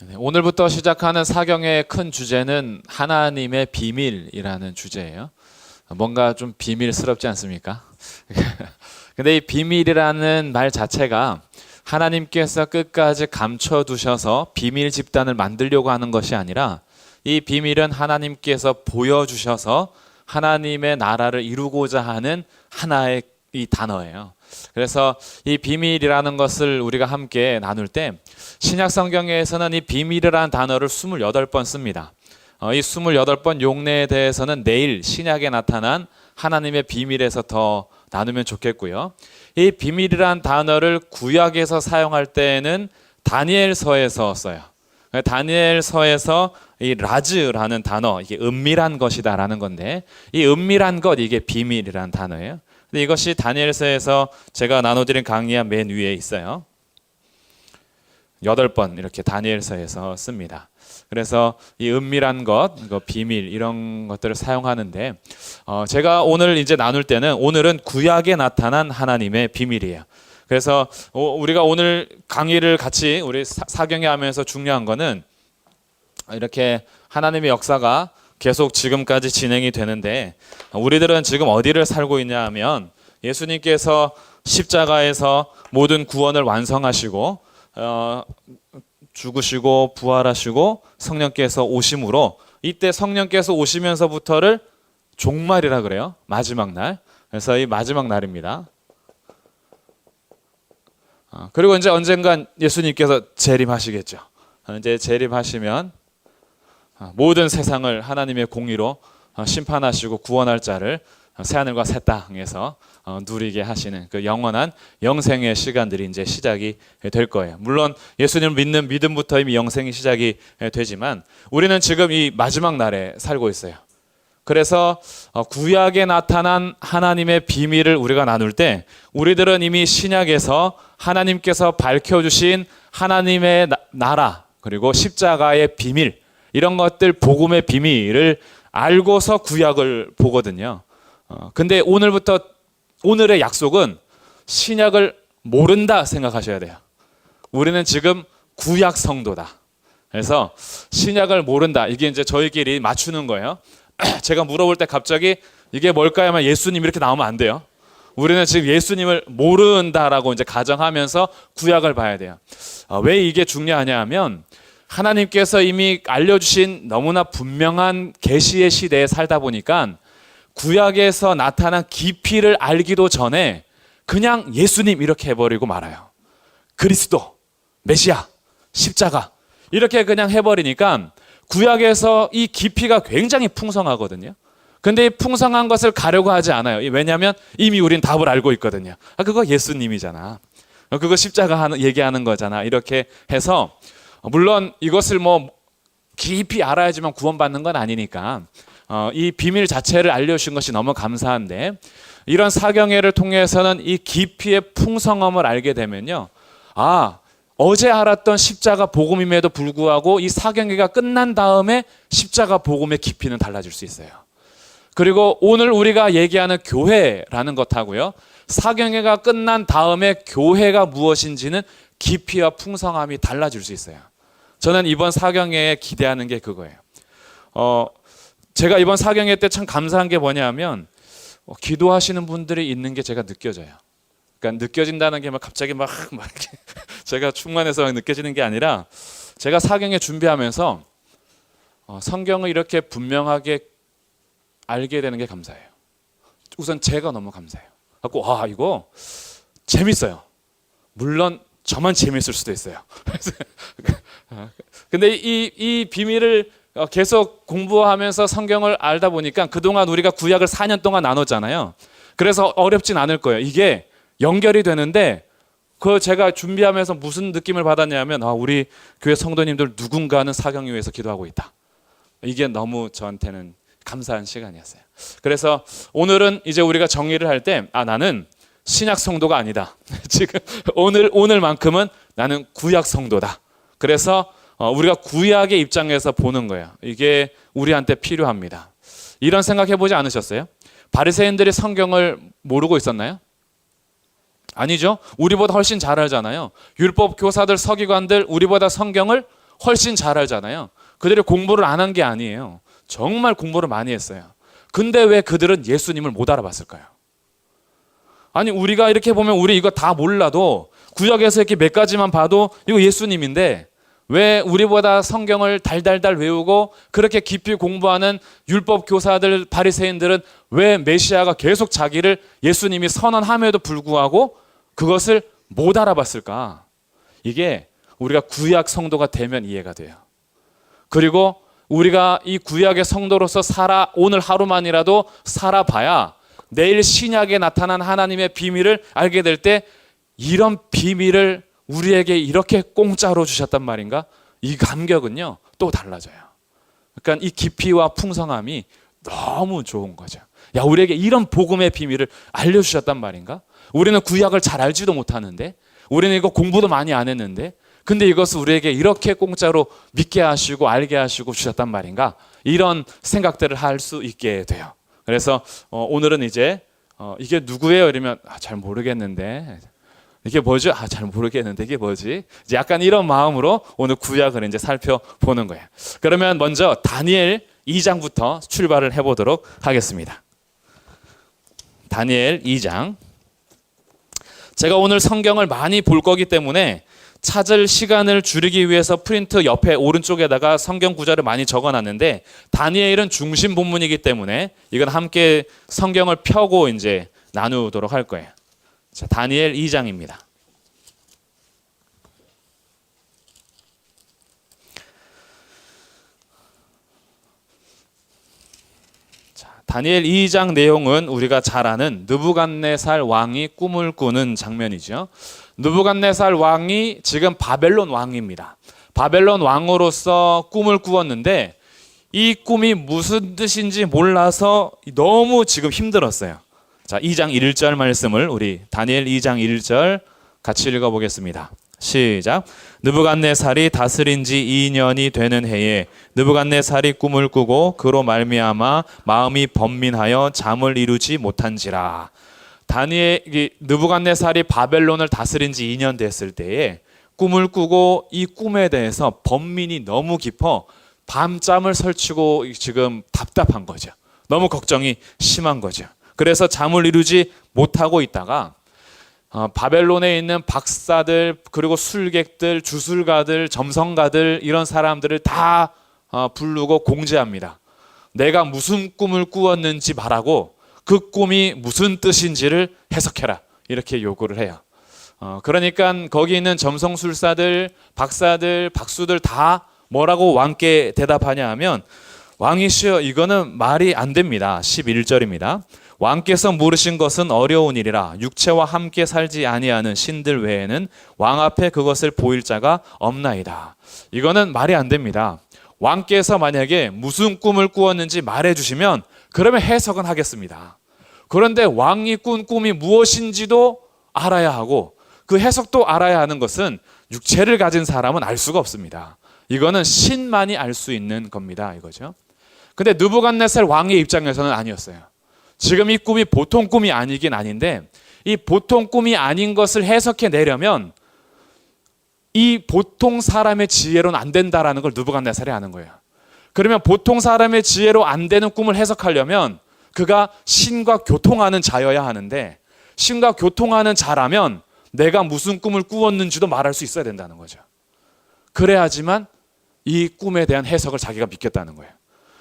네, 오늘부터 시작하는 사경의 큰 주제는 하나님의 비밀이라는 주제예요. 뭔가 좀 비밀스럽지 않습니까? 근데 이 비밀이라는 말 자체가 하나님께서 끝까지 감춰두셔서 비밀 집단을 만들려고 하는 것이 아니라 이 비밀은 하나님께서 보여주셔서 하나님의 나라를 이루고자 하는 하나의 이 단어예요. 그래서 이 비밀이라는 것을 우리가 함께 나눌 때 신약 성경에서는 이 비밀이라는 단어를 28번 씁니다. 이 28번 용례에 대해서는 내일 신약에 나타난 하나님의 비밀에서 더 나누면 좋겠고요. 이 비밀이라는 단어를 구약에서 사용할 때에는 다니엘서에서 써요. 다니엘서에서 이 라즈라는 단어, 이게 은밀한 것이다라는 건데, 이 은밀한 것, 이게 비밀이라는 단어예요. 근데 이것이 다니엘서에서 제가 나눠드린 강의와 맨 위에 있어요. 8번 이렇게 다니엘서에서 씁니다. 그래서 이 은밀한 것, 비밀 이런 것들을 사용하는데 제가 오늘 이제 나눌 때는 오늘은 구약에 나타난 하나님의 비밀이에요. 그래서 우리가 오늘 강의를 같이 우리 사경에 하면서 중요한 거는 이렇게 하나님의 역사가 계속 지금까지 진행이 되는데 우리들은 지금 어디를 살고 있냐 하면 예수님께서 십자가에서 모든 구원을 완성하시고 죽으시고 부활하시고 성령께서 오심으로 이때 성령께서 오시면서부터를 종말이라 그래요. 마지막 날. 그래서 이 마지막 날입니다. 그리고 이제 언젠간 예수님께서 재림하시겠죠. 이제 재림하시면 모든 세상을 하나님의 공의로 심판하시고 구원할 자를 새하늘과 새 땅에서 누리게 하시는 그 영원한 영생의 시간들이 이제 시작이 될 거예요. 물론 예수님을 믿는 믿음부터 이미 영생이 시작이 되지만 우리는 지금 이 마지막 날에 살고 있어요. 그래서 구약에 나타난 하나님의 비밀을 우리가 나눌 때 우리들은 이미 신약에서 하나님께서 밝혀주신 하나님의 나라 그리고 십자가의 비밀 이런 것들 복음의 비밀을 알고서 구약을 보거든요. 근데 오늘부터 오늘의 약속은 신약을 모른다 생각하셔야 돼요. 우리는 지금 구약 성도다. 그래서 신약을 모른다. 이게 이제 저희끼리 맞추는 거예요. 제가 물어볼 때 갑자기 이게 뭘까요? 하면 예수님 이렇게 나오면 안 돼요. 우리는 지금 예수님을 모른다라고 이제 가정하면서 구약을 봐야 돼요. 왜 이게 중요하냐 하면 하나님께서 이미 알려주신 너무나 분명한 계시의 시대에 살다 보니까 구약에서 나타난 깊이를 알기도 전에 그냥 예수님 이렇게 해버리고 말아요. 그리스도, 메시아, 십자가 이렇게 그냥 해버리니까 구약에서 이 깊이가 굉장히 풍성하거든요. 근데 이 풍성한 것을 가려고 하지 않아요. 왜냐하면 이미 우린 답을 알고 있거든요. 그거 예수님이잖아. 그거 십자가 얘기하는 거잖아. 이렇게 해서 물론 이것을 뭐 깊이 알아야지만 구원받는 건 아니니까 이 비밀 자체를 알려주신 것이 너무 감사한데 이런 사경회를 통해서는 이 깊이의 풍성함을 알게 되면요. 어제 알았던 십자가 복음임에도 불구하고 이 사경회가 끝난 다음에 십자가 복음의 깊이는 달라질 수 있어요. 그리고 오늘 우리가 얘기하는 교회라는 것하고요. 사경회가 끝난 다음에 교회가 무엇인지는 깊이와 풍성함이 달라질 수 있어요. 저는 이번 사경회에 기대하는 게 그거예요. 제가 이번 사경회 때 참 감사한 게 뭐냐면 기도하시는 분들이 있는 게 제가 느껴져요. 그러니까 느껴진다는 게 막 갑자기 막 이렇게 제가 충만해서 막 느껴지는 게 아니라 제가 사경회 준비하면서 성경을 이렇게 분명하게 알게 되는 게 감사해요. 우선 제가 너무 감사해요. 갖고 이거 재밌어요. 물론 저만 재밌을 수도 있어요. 근데 이 비밀을 계속 공부하면서 성경을 알다 보니까 그동안 우리가 구약을 4년 동안 나눴잖아요. 그래서 어렵진 않을 거예요. 이게 연결이 되는데 제가 준비하면서 무슨 느낌을 받았냐면 우리 교회 성도님들 누군가는 사경을 위해서 기도하고 있다. 이게 너무 저한테는 감사한 시간이었어요. 그래서 오늘은 이제 우리가 정리를 할 때 나는 신약 성도가 아니다. 지금 오늘만큼은 나는 구약 성도다. 그래서 우리가 구약의 입장에서 보는 거예요. 이게 우리한테 필요합니다. 이런 생각 해보지 않으셨어요? 바리새인들이 성경을 모르고 있었나요? 아니죠. 우리보다 훨씬 잘 알잖아요. 율법 교사들, 서기관들 우리보다 성경을 훨씬 잘 알잖아요. 그들이 공부를 안 한 게 아니에요. 정말 공부를 많이 했어요. 근데 왜 그들은 예수님을 못 알아봤을까요? 아니, 우리가 이렇게 보면 우리 이거 다 몰라도 구약에서 이렇게 몇 가지만 봐도 이거 예수님인데, 왜 우리보다 성경을 달달달 외우고 그렇게 깊이 공부하는 율법 교사들, 바리새인들은 왜 메시아가 계속 자기를 예수님이 선언함에도 불구하고 그것을 못 알아봤을까? 이게 우리가 구약 성도가 되면 이해가 돼요. 그리고 우리가 이 구약의 성도로서 오늘 하루만이라도 살아봐야 내일 신약에 나타난 하나님의 비밀을 알게 될 때, 이런 비밀을 우리에게 이렇게 공짜로 주셨단 말인가? 이 감격은요, 또 달라져요. 그러니까 이 깊이와 풍성함이 너무 좋은 거죠. 야, 우리에게 이런 복음의 비밀을 알려주셨단 말인가? 우리는 구약을 잘 알지도 못하는데, 우리는 이거 공부도 많이 안 했는데, 근데 이것을 우리에게 이렇게 공짜로 믿게 하시고 알게 하시고 주셨단 말인가? 이런 생각들을 할 수 있게 돼요. 그래서 오늘은 이제 이게 누구예요? 이러면 잘 모르겠는데, 이게 뭐죠? 잘 모르겠는데 이게 뭐지? 이제 약간 이런 마음으로 오늘 구약을 이제 살펴보는 거예요. 그러면 먼저 다니엘 2장부터 출발을 해보도록 하겠습니다. 다니엘 2장. 제가 오늘 성경을 많이 볼 거기 때문에 찾을 시간을 줄이기 위해서 프린트 옆에 오른쪽에다가 성경 구절을 많이 적어놨는데, 다니엘은 중심 본문이기 때문에 이건 함께 성경을 펴고 이제 나누도록 할 거예요. 자, 다니엘 2장입니다. 자, 다니엘 2장 내용은 우리가 잘 아는 느부갓네살 왕이 꿈을 꾸는 장면이죠. 느부갓네살 왕이 지금 바벨론 왕입니다. 바벨론 왕으로서 꿈을 꾸었는데 이 꿈이 무슨 뜻인지 몰라서 너무 지금 힘들었어요. 자, 2장 1절 말씀을 우리 다니엘 2장 1절 같이 읽어보겠습니다. 시작. 느부갓네살이 다스린 지 2년이 되는 해에 느부갓네살이 꿈을 꾸고 그로 말미암아 마음이 번민하여 잠을 이루지 못한지라. 느부갓네살이 바벨론을 다스린 지 2년 됐을 때에 꿈을 꾸고 이 꿈에 대해서 번민이 너무 깊어 밤잠을 설치고 지금 답답한 거죠. 너무 걱정이 심한 거죠. 그래서 잠을 이루지 못하고 있다가 바벨론에 있는 박사들, 그리고 술객들, 주술가들, 점성가들, 이런 사람들을 다 부르고 공지합니다. 내가 무슨 꿈을 꾸었는지 말하고 그 꿈이 무슨 뜻인지를 해석해라, 이렇게 요구를 해요. 그러니까 거기 있는 점성술사들, 박사들, 박수들 다 뭐라고 왕께 대답하냐 하면, 왕이시여, 이거는 말이 안 됩니다. 11절입니다. 왕께서 물으신 것은 어려운 일이라 육체와 함께 살지 아니하는 신들 외에는 왕 앞에 그것을 보일 자가 없나이다. 이거는 말이 안 됩니다. 왕께서 만약에 무슨 꿈을 꾸었는지 말해 주시면 그러면 해석은 하겠습니다. 그런데 왕이 꾼 꿈이 무엇인지도 알아야 하고 그 해석도 알아야 하는 것은 육체를 가진 사람은 알 수가 없습니다. 이거는 신만이 알 수 있는 겁니다, 이거죠. 근데 느부갓네살 왕의 입장에서는 아니었어요. 지금 이 꿈이 보통 꿈이 아니긴 아닌데, 이 보통 꿈이 아닌 것을 해석해 내려면 이 보통 사람의 지혜로는 안 된다라는 걸 느부갓네살이 아는 거예요. 그러면 보통 사람의 지혜로 안 되는 꿈을 해석하려면 그가 신과 교통하는 자여야 하는데, 신과 교통하는 자라면 내가 무슨 꿈을 꾸었는지도 말할 수 있어야 된다는 거죠. 그래야지만 이 꿈에 대한 해석을 자기가 믿겠다는 거예요.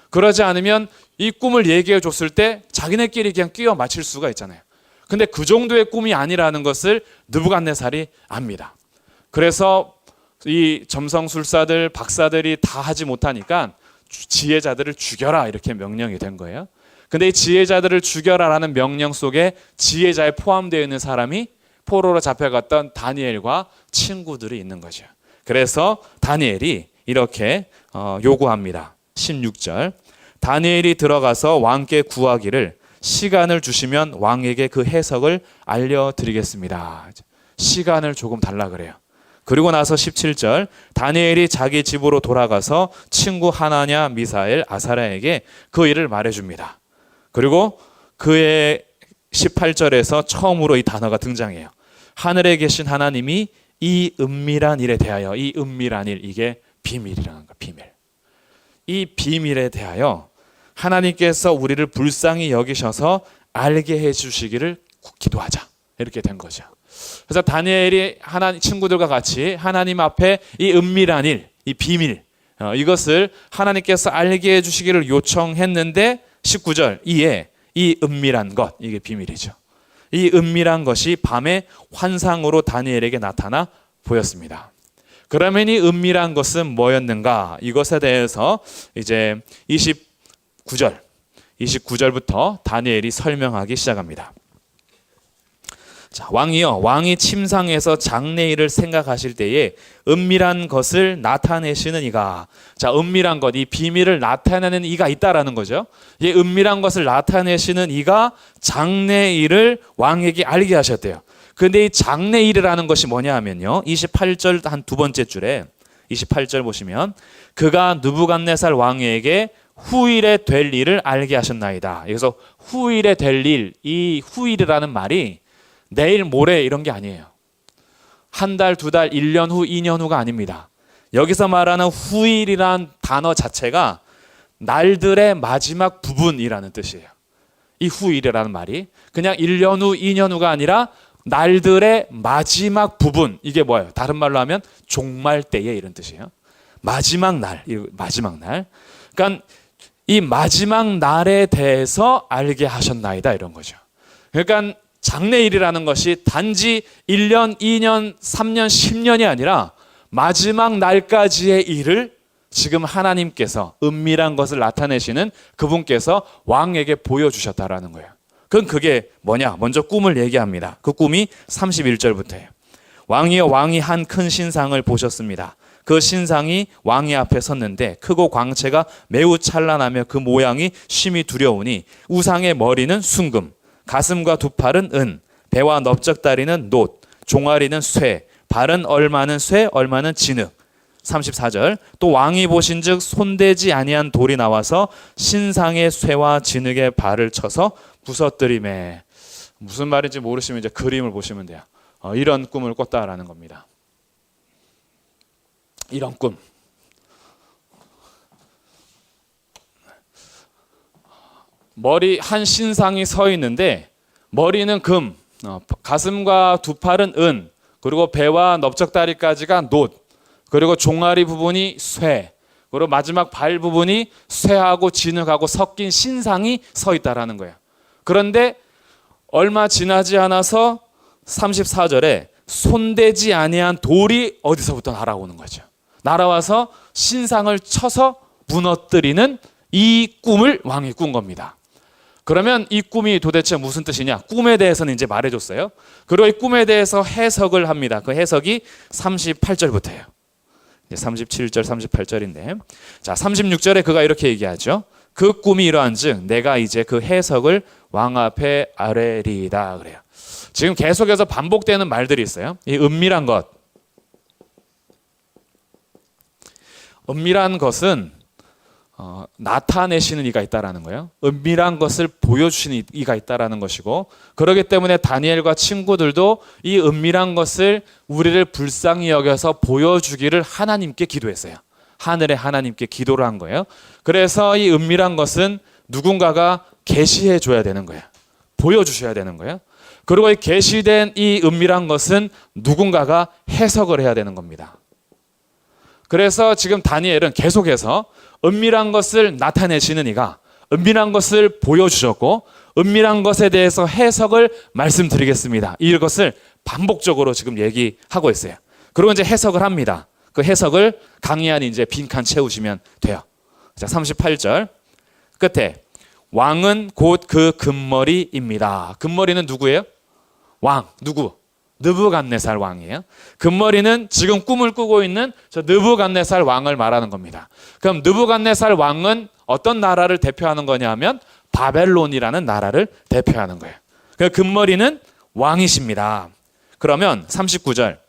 그러지 않으면 이 꿈을 얘기해 줬을 때 자기네끼리 그냥 끼워 맞힐 수가 있잖아요. 근데 그 정도의 꿈이 아니라는 것을 느부갓네살이 압니다. 그래서 이 점성술사들, 박사들이 다 하지 못하니까 지혜자들을 죽여라, 이렇게 명령이 된 거예요. 근데 이 지혜자들을 죽여라라는 명령 속에 지혜자에 포함되어 있는 사람이 포로로 잡혀갔던 다니엘과 친구들이 있는 거죠. 그래서 다니엘이 이렇게 요구합니다. 16절. 다니엘이 들어가서 왕께 구하기를 시간을 주시면 왕에게 그 해석을 알려드리겠습니다. 시간을 조금 달라 그래요. 그리고 나서 17절. 다니엘이 자기 집으로 돌아가서 친구 하나냐, 미사엘, 아사랴에게 그 일을 말해줍니다. 그리고 그의 18절에서 처음으로 이 단어가 등장해요. 하늘에 계신 하나님이 이 은밀한 일에 대하여, 이 은밀한 일, 이게 비밀이라는 거예요. 비밀. 이 비밀에 대하여 하나님께서 우리를 불쌍히 여기셔서 알게 해주시기를 기도하자. 이렇게 된 거죠. 그래서 다니엘이 하나님 친구들과 같이 하나님 앞에 이 은밀한 일, 이 비밀, 이것을 하나님께서 알게 해주시기를 요청했는데 19절 이에 이 은밀한 것, 이게 비밀이죠. 이 은밀한 것이 밤의 환상으로 다니엘에게 나타나 보였습니다. 그러면 이 은밀한 것은 뭐였는가? 이것에 대해서 이제 29절부터 다니엘이 설명하기 시작합니다. 자, 왕이여, 왕이 침상에서 장래일을 생각하실 때에 은밀한 것을 나타내시는 이가, 자, 은밀한 것, 이 비밀을 나타내는 이가 있다라는 거죠. 이 은밀한 것을 나타내시는 이가 장래일을 왕에게 알게 하셨대요. 근데 이 장래일이라는 것이 뭐냐 하면요, 28절 한 두 번째 줄에 28절 보시면 그가 느부갓네살 왕에게 후일에 될 일을 알게 하셨나이다. 여기서 후일에 될 일, 이 후일이라는 말이 내일 모레 이런 게 아니에요. 한 달, 두 달, 1년 후, 2년 후가 아닙니다. 여기서 말하는 후일이란 단어 자체가 날들의 마지막 부분이라는 뜻이에요. 이 후일이라는 말이 그냥 1년 후, 2년 후가 아니라 날들의 마지막 부분. 이게 뭐예요? 다른 말로 하면 종말 때에 이런 뜻이에요. 마지막 날, 마지막 날. 그러니까 이 마지막 날에 대해서 알게 하셨나이다 이런 거죠. 그러니까 장래일이라는 것이 단지 1년, 2년, 3년, 10년이 아니라 마지막 날까지의 일을 지금 하나님께서 은밀한 것을 나타내시는 그분께서 왕에게 보여주셨다라는 거예요. 그럼 그게 뭐냐? 먼저 꿈을 얘기합니다. 그 꿈이 31절부터예요. 왕이여, 왕이 한 큰 신상을 보셨습니다. 그 신상이 왕의 앞에 섰는데 크고 광채가 매우 찬란하며 그 모양이 심히 두려우니 우상의 머리는 순금, 가슴과 두 팔은 은, 배와 넓적다리는 놋, 종아리는 쇠, 발은 얼마는 쇠, 얼마는 진흙. 34절 또 왕이 보신즉 손대지 아니한 돌이 나와서 신상의 쇠와 진흙의 발을 쳐서 부서뜨리매. 무슨 말인지 모르시면 이제 그림을 보시면 돼요. 이런 꿈을 꿨다라는 겁니다. 이런 꿈. 머리 한 신상이 서 있는데 머리는 금, 가슴과 두 팔은 은, 그리고 배와 넓적다리까지가 놋, 그리고 종아리 부분이 쇠, 그리고 마지막 발 부분이 쇠하고 진흙하고 섞인 신상이 서 있다라는 거예요. 그런데 얼마 지나지 않아서 34절에 손대지 아니한 돌이 어디서부터 날아오는 거죠. 날아와서 신상을 쳐서 무너뜨리는 이 꿈을 왕이 꾼 겁니다. 그러면 이 꿈이 도대체 무슨 뜻이냐? 꿈에 대해서는 이제 말해줬어요. 그리고 이 꿈에 대해서 해석을 합니다. 그 해석이 38절부터예요. 37절, 38절인데, 자 36절에 그가 이렇게 얘기하죠. 그 꿈이 이러한즉 내가 이제 그 해석을 왕 앞에 아뢰리이다 그래요. 지금 계속해서 반복되는 말들이 있어요. 이 은밀한 것, 은밀한 것은 나타내시는 이가 있다라는 거예요. 은밀한 것을 보여주시는 이가 있다라는 것이고, 그렇기 때문에 다니엘과 친구들도 이 은밀한 것을 우리를 불쌍히 여겨서 보여주기를 하나님께 기도했어요. 하늘의 하나님께 기도를 한 거예요. 그래서 이 은밀한 것은 누군가가 계시해 줘야 되는 거예요. 보여주셔야 되는 거예요. 그리고 이 계시된 이 은밀한 것은 누군가가 해석을 해야 되는 겁니다. 그래서 지금 다니엘은 계속해서 은밀한 것을 나타내시는 이가 은밀한 것을 보여주셨고, 은밀한 것에 대해서 해석을 말씀드리겠습니다. 이것을 반복적으로 지금 얘기하고 있어요. 그리고 이제 해석을 합니다. 그 해석을 강의안이 이제 빈칸 채우시면 돼요. 자, 38절 끝에 왕은 곧 그 금머리입니다. 금머리는 누구예요? 왕, 누구? 느부갓네살 왕이에요. 금머리는 지금 꿈을 꾸고 있는 저 느부갓네살 왕을 말하는 겁니다. 그럼 느부갓네살 왕은 어떤 나라를 대표하는 거냐 하면 바벨론이라는 나라를 대표하는 거예요. 그 금머리는 왕이십니다. 그러면 39절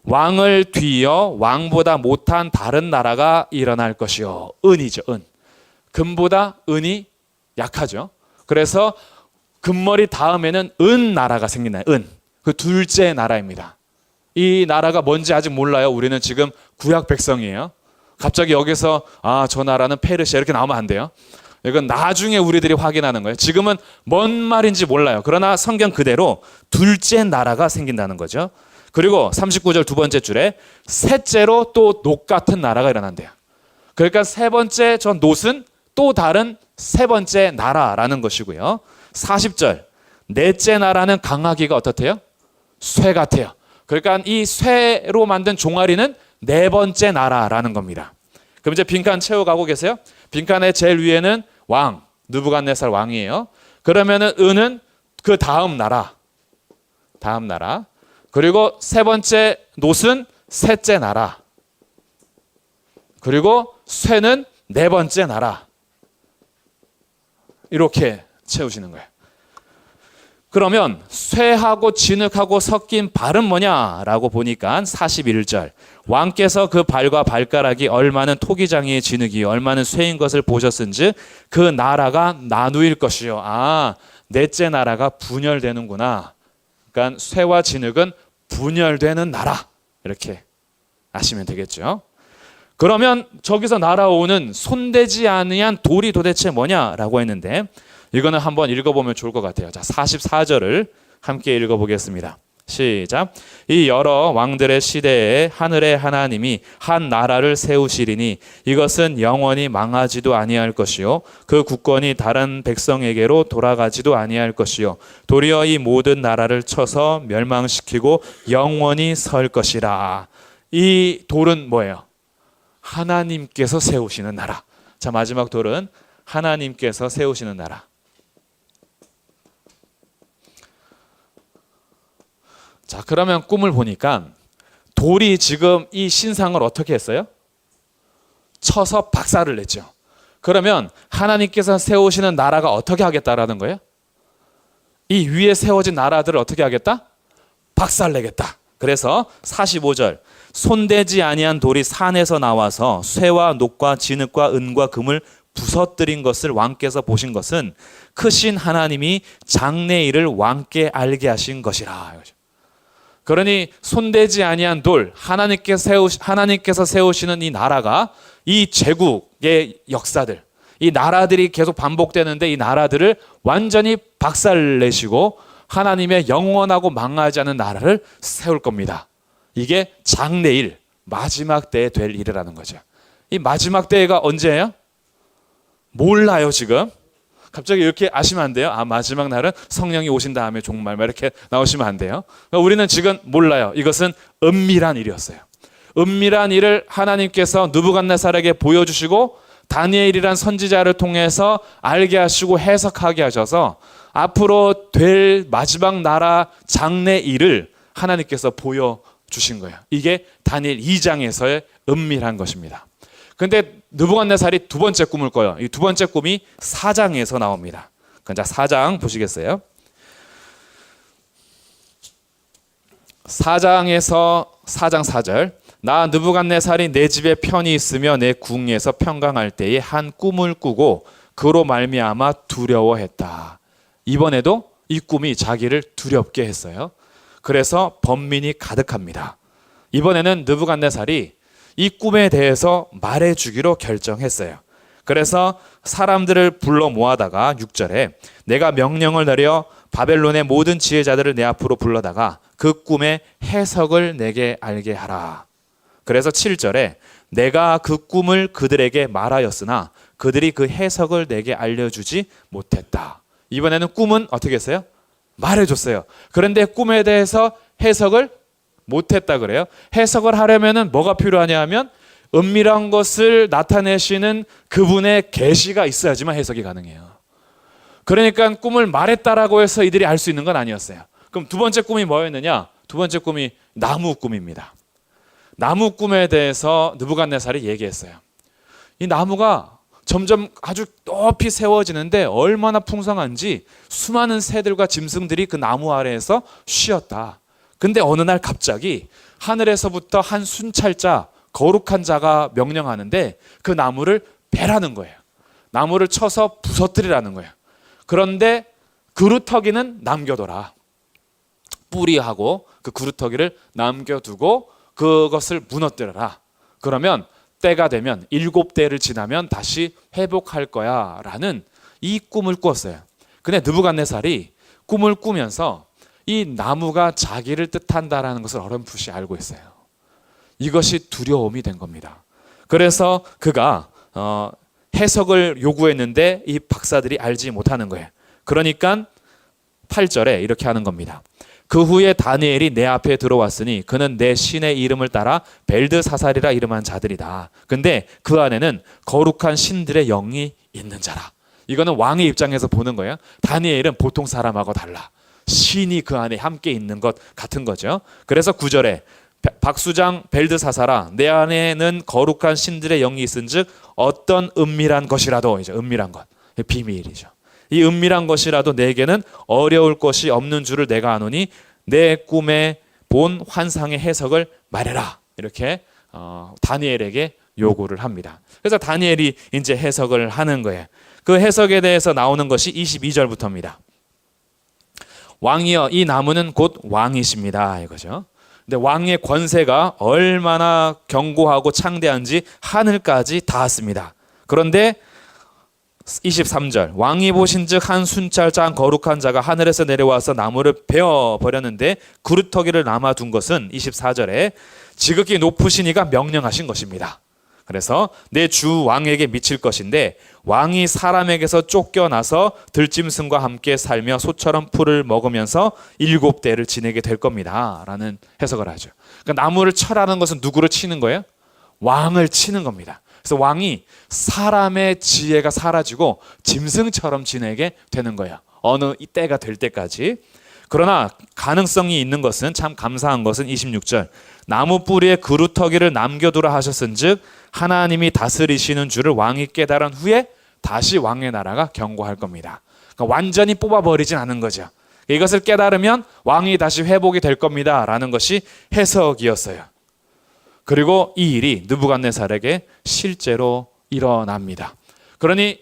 왕을 뒤이어 왕보다 못한 다른 나라가 일어날 것이요. 은이죠. 은. 금보다 은이 약하죠. 그래서 금머리 다음에는 은 나라가 생긴다. 은. 그 둘째 나라입니다. 이 나라가 뭔지 아직 몰라요. 우리는 지금 구약 백성이에요. 갑자기 여기서 저 나라는 페르시아 이렇게 나오면 안 돼요. 이건 나중에 우리들이 확인하는 거예요. 지금은 뭔 말인지 몰라요. 그러나 성경 그대로 둘째 나라가 생긴다는 거죠. 그리고 39절 두 번째 줄에 셋째로 또 놋 같은 나라가 일어난대요. 그러니까 세 번째 저 놋은 또 다른 세 번째 나라라는 것이고요. 40절 넷째 나라는 강하기가 어떻대요? 쇠 같아요. 그러니까 이 쇠로 만든 종아리는 네 번째 나라라는 겁니다. 그럼 이제 빈칸 채워가고 계세요? 빈칸의 제일 위에는 왕, 느부갓네살 왕이에요. 그러면은 은은 그 다음 나라. 그리고 세 번째 놋은 셋째 나라. 그리고 쇠는 네 번째 나라. 이렇게 채우시는 거예요. 그러면 쇠하고 진흙하고 섞인 발은 뭐냐라고 보니까 41절 왕께서 그 발과 발가락이 얼마는 토기장이의 진흙이 얼마는 쇠인 것을 보셨은즉 그 나라가 나누일 것이요. 넷째 나라가 분열되는구나. 그러니까 쇠와 진흙은 분열되는 나라 이렇게 아시면 되겠죠. 그러면 저기서 날아오는 손대지 아니한 돌이 도대체 뭐냐라고 했는데 이거는 한번 읽어보면 좋을 것 같아요. 자, 44절을 함께 읽어보겠습니다. 시작. 이 여러 왕들의 시대에 하늘의 하나님이 한 나라를 세우시리니 이것은 영원히 망하지도 아니할 것이요 그 국권이 다른 백성에게로 돌아가지도 아니할 것이요 도리어 이 모든 나라를 쳐서 멸망시키고 영원히 설 것이라. 이 돌은 뭐예요? 하나님께서 세우시는 나라. 자, 마지막 돌은 하나님께서 세우시는 나라. 자, 그러면 꿈을 보니까 돌이 지금 이 신상을 어떻게 했어요? 쳐서 박살을 냈죠. 그러면 하나님께서 세우시는 나라가 어떻게 하겠다라는 거예요? 이 위에 세워진 나라들을 어떻게 하겠다? 박살내겠다. 그래서 45절 손대지 아니한 돌이 산에서 나와서 쇠와 녹과 진흙과 은과 금을 부서뜨린 것을 왕께서 보신 것은 크신 하나님이 장래일을 왕께 알게 하신 것이라. 그러니 손대지 아니한 돌, 하나님께서 세우시는 이 나라가 이 제국의 역사들, 이 나라들이 계속 반복되는데 이 나라들을 완전히 박살내시고 하나님의 영원하고 망하지 않은 나라를 세울 겁니다. 이게 장래일, 마지막 때에 될 일이라는 거죠. 이 마지막 때가 언제예요? 몰라요, 지금. 갑자기 이렇게 아시면 안 돼요. 마지막 날은 성령이 오신 다음에 종말 이렇게 나오시면 안 돼요. 우리는 지금 몰라요. 이것은 은밀한 일이었어요. 은밀한 일을 하나님께서 느부갓네살에게 보여주시고 다니엘이란 선지자를 통해서 알게 하시고 해석하게 하셔서 앞으로 될 마지막 나라 장래 일을 하나님께서 보여주신 거예요. 이게 다니엘 2장에서의 은밀한 것입니다. 근데 느부갓네살이 두 번째 꿈을 꿔요. 이 두 번째 꿈이 4장에서 나옵니다. 자, 4장 보시겠어요? 4장에서 4장 4절 나 느부갓네살이 내 집에 편히 있으며 내 궁에서 평강할 때에 한 꿈을 꾸고 그로 말미암아 두려워했다. 이번에도 이 꿈이 자기를 두렵게 했어요. 그래서 번민이 가득합니다. 이번에는 느부갓네살이 이 꿈에 대해서 말해주기로 결정했어요. 그래서 사람들을 불러 모아다가 6절에 내가 명령을 내려 바벨론의 모든 지혜자들을 내 앞으로 불러다가 그 꿈의 해석을 내게 알게 하라. 그래서 7절에 내가 그 꿈을 그들에게 말하였으나 그들이 그 해석을 내게 알려주지 못했다. 이번에는 꿈은 어떻게 했어요? 말해줬어요. 그런데 꿈에 대해서 해석을 못했다 그래요. 해석을 하려면 뭐가 필요하냐 면 은밀한 것을 나타내시는 그분의 계시가 있어야지만 해석이 가능해요. 그러니까 꿈을 말했다라고 해서 이들이 알 수 있는 건 아니었어요. 그럼 두 번째 꿈이 뭐였느냐? 두 번째 꿈이 나무 꿈입니다. 나무 꿈에 대해서 느부갓네살이 얘기했어요. 이 나무가 점점 아주 높이 세워지는데 얼마나 풍성한지 수많은 새들과 짐승들이 그 나무 아래에서 쉬었다. 근데 어느 날 갑자기 하늘에서부터 한 순찰자, 거룩한 자가 명령하는데 그 나무를 베라는 거예요. 나무를 쳐서 부서뜨리라는 거예요. 그런데 그루터기는 남겨둬라. 뿌리하고 그 구루터기를 남겨두고 그것을 무너뜨려라. 그러면 때가 되면 7대를 지나면 다시 회복할 거야 라는 이 꿈을 꾸었어요. 근데 느부갓네살이 꿈을 꾸면서 이 나무가 자기를 뜻한다라는 것을 어렴풋이 알고 있어요. 이것이 두려움이 된 겁니다. 그래서 그가 해석을 요구했는데 이 박사들이 알지 못하는 거예요. 그러니까 8절에 이렇게 하는 겁니다. 그 후에 다니엘이 내 앞에 들어왔으니 그는 내 신의 이름을 따라 벨드사살이라 이름한 자들이다. 근데 그 안에는 거룩한 신들의 영이 있는 자라. 이거는 왕의 입장에서 보는 거예요. 다니엘은 보통 사람하고 달라. 신이 그 안에 함께 있는 것 같은 거죠. 그래서 9절에 박수장 벨드사살아 내 안에는 거룩한 신들의 영이 있은즉 어떤 은밀한 것이라도, 이제 은밀한 것, 비밀이죠. 이 은밀한 것이라도 내게는 어려울 것이 없는 줄을 내가 아노니 내 꿈에 본 환상의 해석을 말해라. 이렇게 다니엘에게 요구를 합니다. 그래서 다니엘이 이제 해석을 하는 거예요. 그 해석에 대해서 나오는 것이 22절부터입니다. 왕이여 이 나무는 곧 왕이십니다. 이거죠. 근데 왕의 권세가 얼마나 견고하고 창대한지 하늘까지 닿았습니다. 그런데 23절 왕이 보신즉 한 순찰장 거룩한 자가 하늘에서 내려와서 나무를 베어 버렸는데 구루터기를 남아둔 것은 24절에 지극히 높으신 이가 명령하신 것입니다. 그래서 내 주 왕에게 미칠 것인데 왕이 사람에게서 쫓겨나서 들짐승과 함께 살며 소처럼 풀을 먹으면서 7대를 지내게 될 겁니다 라는 해석을 하죠. 그러니까 나무를 쳐라는 것은 누구를 치는 거예요? 왕을 치는 겁니다. 그래서 왕이 사람의 지혜가 사라지고 짐승처럼 지내게 되는 거예요. 어느 때가 될 때까지. 그러나 가능성이 있는 것은, 참 감사한 것은 26절 나무 뿌리에 그루터기를 남겨두라 하셨은즉 하나님이 다스리시는 줄을 왕이 깨달은 후에 다시 왕의 나라가 견고할 겁니다. 그러니까 완전히 뽑아버리진 않은 거죠. 이것을 깨달으면 왕이 다시 회복이 될 겁니다 라는 것이 해석이었어요. 그리고 이 일이 느부갓네살에게 실제로 일어납니다. 그러니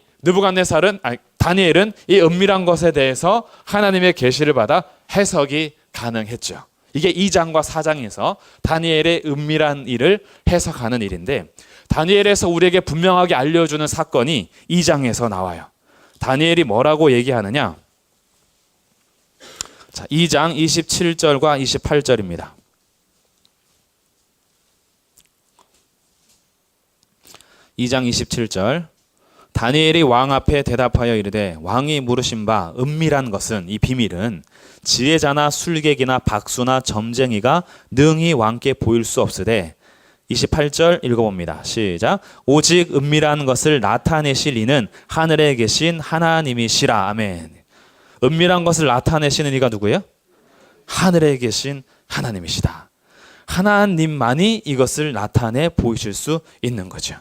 다니엘은 이 은밀한 것에 대해서 하나님의 계시를 받아 해석이 가능했죠. 이게 2장과 4장에서 다니엘의 은밀한 일을 해석하는 일인데, 다니엘에서 우리에게 분명하게 알려주는 사건이 2장에서 나와요. 다니엘이 뭐라고 얘기하느냐? 자, 2장 27절과 28절입니다. 2장 27절 다니엘이 왕 앞에 대답하여 이르되 왕이 물으신 바 은밀한 것은, 이 비밀은 지혜자나 술객이나 박수나 점쟁이가 능히 왕께 보일 수 없으되 28절 읽어봅니다. 시작. 오직 은밀한 것을 나타내실 이는 하늘에 계신 하나님이시라. 아멘. 은밀한 것을 나타내시는 이가 누구예요? 하늘에 계신 하나님이시다. 하나님만이 이것을 나타내 보이실 수 있는 거죠.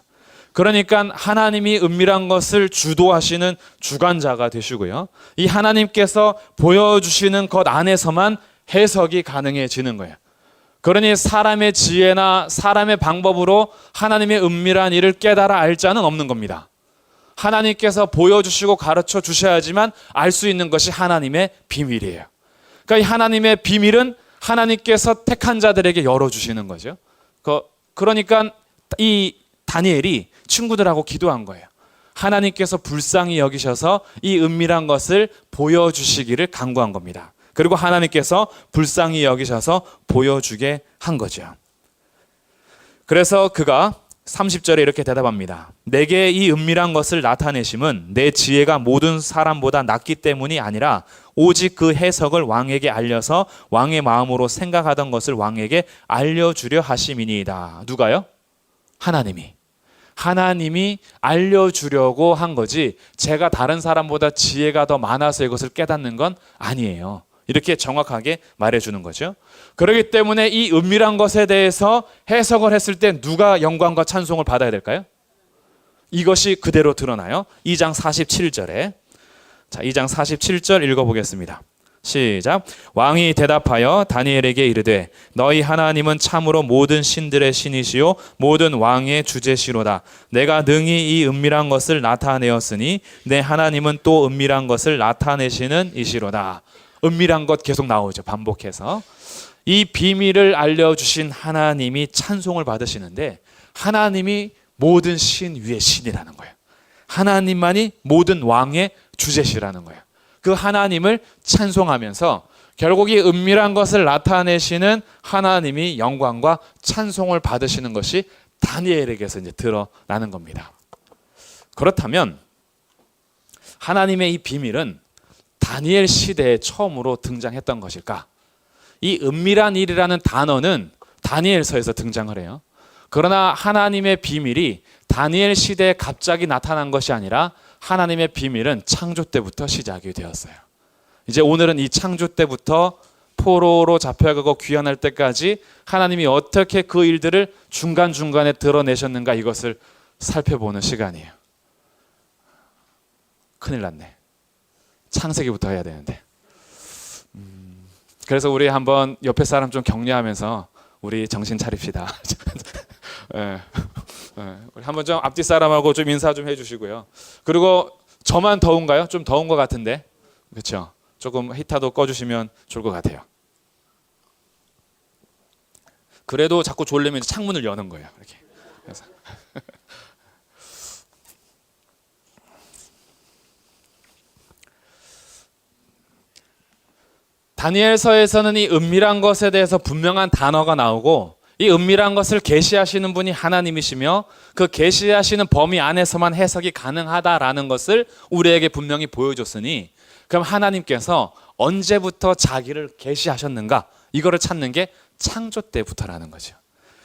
그러니까 하나님이 은밀한 것을 주도하시는 주관자가 되시고요. 이 하나님께서 보여주시는 것 안에서만 해석이 가능해지는 거예요. 그러니 사람의 지혜나 사람의 방법으로 하나님의 은밀한 일을 깨달아 알 자는 없는 겁니다. 하나님께서 보여주시고 가르쳐 주셔야지만 알 수 있는 것이 하나님의 비밀이에요. 그러니까 이 하나님의 비밀은 하나님께서 택한 자들에게 열어주시는 거죠. 그러니까 이 다니엘이 친구들하고 기도한 거예요. 하나님께서 불쌍히 여기셔서 이 은밀한 것을 보여주시기를 간구한 겁니다. 그리고 하나님께서 불쌍히 여기셔서 보여주게 한 거죠. 그래서 그가 30절에 이렇게 대답합니다. 내게 이 은밀한 것을 나타내심은 내 지혜가 모든 사람보다 낫기 때문이 아니라 오직 그 해석을 왕에게 알려서 왕의 마음으로 생각하던 것을 왕에게 알려주려 하심이니이다. 누가요? 하나님이 알려주려고 한 거지, 제가 다른 사람보다 지혜가 더 많아서 이것을 깨닫는 건 아니에요. 이렇게 정확하게 말해주는 거죠. 그렇기 때문에 이 은밀한 것에 대해서 해석을 했을 때 누가 영광과 찬송을 받아야 될까요? 이것이 그대로 드러나요. 2장 47절에. 자, 2장 47절 읽어보겠습니다. 시작. 왕이 대답하여 다니엘에게 이르되 너희 하나님은 참으로 모든 신들의 신이시요 모든 왕의 주제시로다. 내가 능히 이 은밀한 것을 나타내었으니 내 하나님은 또 은밀한 것을 나타내시는 이시로다. 은밀한 것 계속 나오죠. 반복해서. 이 비밀을 알려주신 하나님이 찬송을 받으시는데 하나님이 모든 신 위의 신이라는 거예요. 하나님만이 모든 왕의 주제시라는 거예요. 그 하나님을 찬송하면서 결국 이 은밀한 것을 나타내시는 하나님이 영광과 찬송을 받으시는 것이 다니엘에게서 이제 드러나는 겁니다. 그렇다면 하나님의 이 비밀은 다니엘 시대에 처음으로 등장했던 것일까? 이 은밀한 일이라는 단어는 다니엘서에서 등장을 해요. 그러나 하나님의 비밀이 다니엘 시대에 갑자기 나타난 것이 아니라 하나님의 비밀은 창조 때부터 시작이 되었어요. 이제 오늘은 이 창조 때부터 포로로 잡혀가고 귀환할 때까지 하나님이 어떻게 그 일들을 중간중간에 드러내셨는가 이것을 살펴보는 시간이에요. 큰일 났네. 창세기부터 해야 되는데. 그래서 우리 한번 옆에 사람 좀 격려하면서 우리 정신 차립시다. 네. 우리 한번 좀 앞뒤 사람하고 좀 인사 좀 해주시고요. 그리고 저만 더운가요? 좀 더운 것 같은데, 그렇죠? 조금 히터도 꺼주시면 좋을 것 같아요. 그래도 자꾸 졸리면 창문을 여는 거예요. 이렇게. 그래서. 다니엘서에서는 이 은밀한 것에 대해서 분명한 단어가 나오고 이 은밀한 것을 계시하시는 분이 하나님이시며 그 계시하시는 범위 안에서만 해석이 가능하다라는 것을 우리에게 분명히 보여줬으니 그럼 하나님께서 언제부터 자기를 계시하셨는가? 이거를 찾는 게 창조 때부터라는 거죠.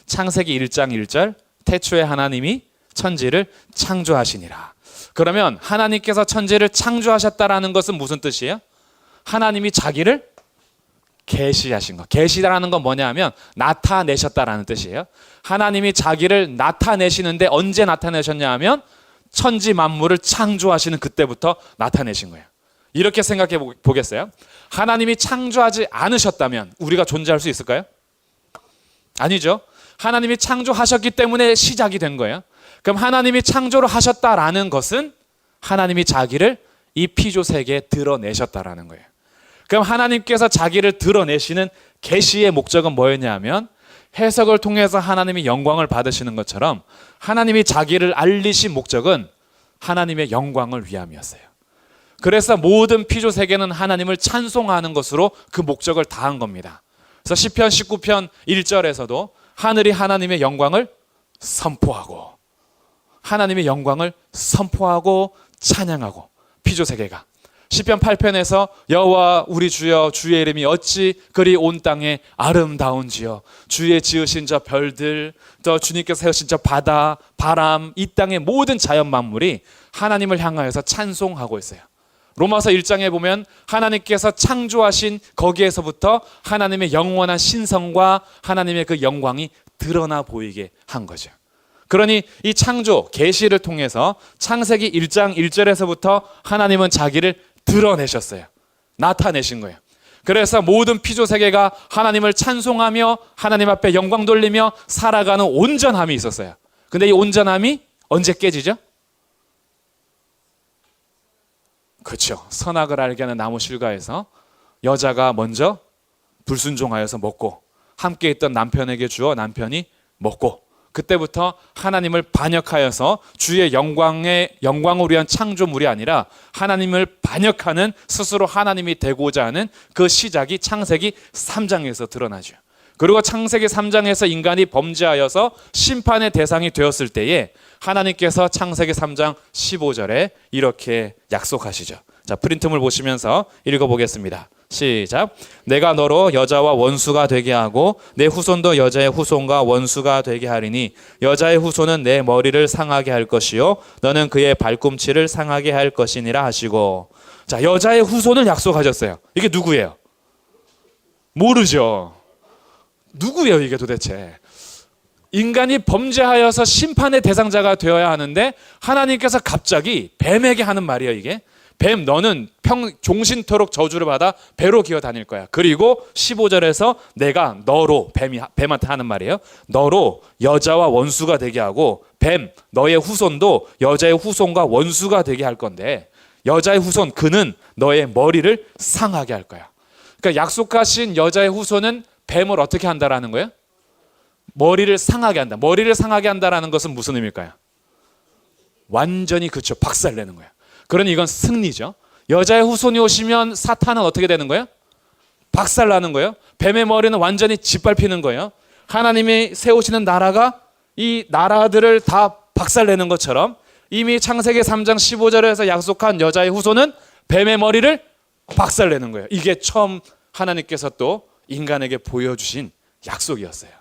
창세기 1장 1절 태초에 하나님이 천지를 창조하시니라. 그러면 하나님께서 천지를 창조하셨다라는 것은 무슨 뜻이에요? 하나님이 자기를 계시하신 것. 계시라는 건 뭐냐 하면 나타내셨다라는 뜻이에요. 하나님이 자기를 나타내시는데 언제 나타내셨냐 하면 천지 만물을 창조하시는 그때부터 나타내신 거예요. 이렇게 생각해 보겠어요? 하나님이 창조하지 않으셨다면 우리가 존재할 수 있을까요? 아니죠. 하나님이 창조하셨기 때문에 시작이 된 거예요. 그럼 하나님이 창조를 하셨다라는 것은 하나님이 자기를 이 피조 세계에 드러내셨다라는 거예요. 그럼 하나님께서 자기를 드러내시는 계시의 목적은 뭐였냐 하면 해석을 통해서 하나님이 영광을 받으시는 것처럼 하나님이 자기를 알리신 목적은 하나님의 영광을 위함이었어요. 그래서 모든 피조 세계는 하나님을 찬송하는 것으로 그 목적을 다한 겁니다. 그래서 시편 19편 1절에서도 하늘이 하나님의 영광을 선포하고 하나님의 영광을 선포하고 찬양하고 피조 세계가 시편 8편에서 여호와 우리 주여 주의 이름이 어찌 그리 온 땅에 아름다운지요. 주의 지으신 저 별들 또 주님께서 세우신 저 바다 바람 이 땅의 모든 자연 만물이 하나님을 향하여서 찬송하고 있어요. 로마서 1장에 보면 하나님께서 창조하신 거기에서부터 하나님의 영원한 신성과 하나님의 그 영광이 드러나 보이게 한 거죠. 그러니 이 창조 계시를 통해서 창세기 1장 1절에서부터 하나님은 자기를 드러내셨어요. 나타내신 거예요. 그래서 모든 피조 세계가 하나님을 찬송하며 하나님 앞에 영광 돌리며 살아가는 온전함이 있었어요. 근데 이 온전함이 언제 깨지죠? 그렇죠. 선악을 알게 하는 나무 실과에서 여자가 먼저 불순종하여서 먹고 함께 있던 남편에게 주어 남편이 먹고 그때부터 하나님을 반역하여서 주의 영광을 위한 창조물이 아니라 하나님을 반역하는 스스로 하나님이 되고자 하는 그 시작이 창세기 3장에서 드러나죠. 그리고 창세기 3장에서 인간이 범죄하여서 심판의 대상이 되었을 때에 하나님께서 창세기 3장 15절에 이렇게 약속하시죠. 자, 프린트물 보시면서 읽어보겠습니다. 시작. 내가 너로 여자와 원수가 되게 하고 내 후손도 여자의 후손과 원수가 되게 하리니 여자의 후손은 내 머리를 상하게 할 것이요 너는 그의 발꿈치를 상하게 할 것이니라 하시고. 자, 여자의 후손을 약속하셨어요. 이게 누구예요? 모르죠. 누구예요 이게 도대체? 인간이 범죄하여서 심판의 대상자가 되어야 하는데 하나님께서 갑자기 뱀에게 하는 말이에요. 이게 뱀 너는 종신토록 저주를 받아 배로 기어 다닐 거야. 그리고 15절에서 내가 너로 뱀한테 하는 말이에요. 너로 여자와 원수가 되게 하고 뱀 너의 후손도 여자의 후손과 원수가 되게 할 건데 여자의 후손 그는 너의 머리를 상하게 할 거야. 그러니까 약속하신 여자의 후손은 뱀을 어떻게 한다라는 거예요? 머리를 상하게 한다. 머리를 상하게 한다라는 것은 무슨 의미일까요? 완전히 그렇죠. 박살내는 거예요. 그러니 이건 승리죠. 여자의 후손이 오시면 사탄은 어떻게 되는 거예요? 박살나는 거예요. 뱀의 머리는 완전히 짓밟히는 거예요. 하나님이 세우시는 나라가 이 나라들을 다 박살내는 것처럼 이미 창세기 3장 15절에서 약속한 여자의 후손은 뱀의 머리를 박살내는 거예요. 이게 처음 하나님께서 또 인간에게 보여주신 약속이었어요.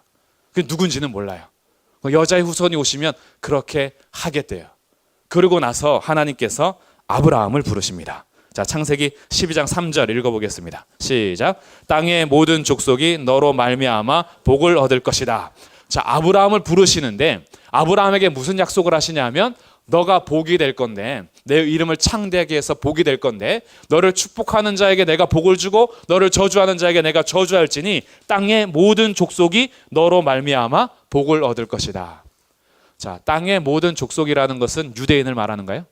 그 누군지는 몰라요. 여자의 후손이 오시면 그렇게 하겠대요. 그러고 나서 하나님께서 아브라함을 부르십니다. 자, 창세기 12장 3절 읽어보겠습니다. 시작. 땅의 모든 족속이 너로 말미암아 복을 얻을 것이다. 자, 아브라함을 부르시는데 아브라함에게 무슨 약속을 하시냐면 너가 복이 될 건데 내 이름을 창대하게 해서 복이 될 건데 너를 축복하는 자에게 내가 복을 주고 너를 저주하는 자에게 내가 저주할지니 땅의 모든 족속이 너로 말미암아 복을 얻을 것이다. 자, 땅의 모든 족속이라는 것은 유대인을 말하는가요?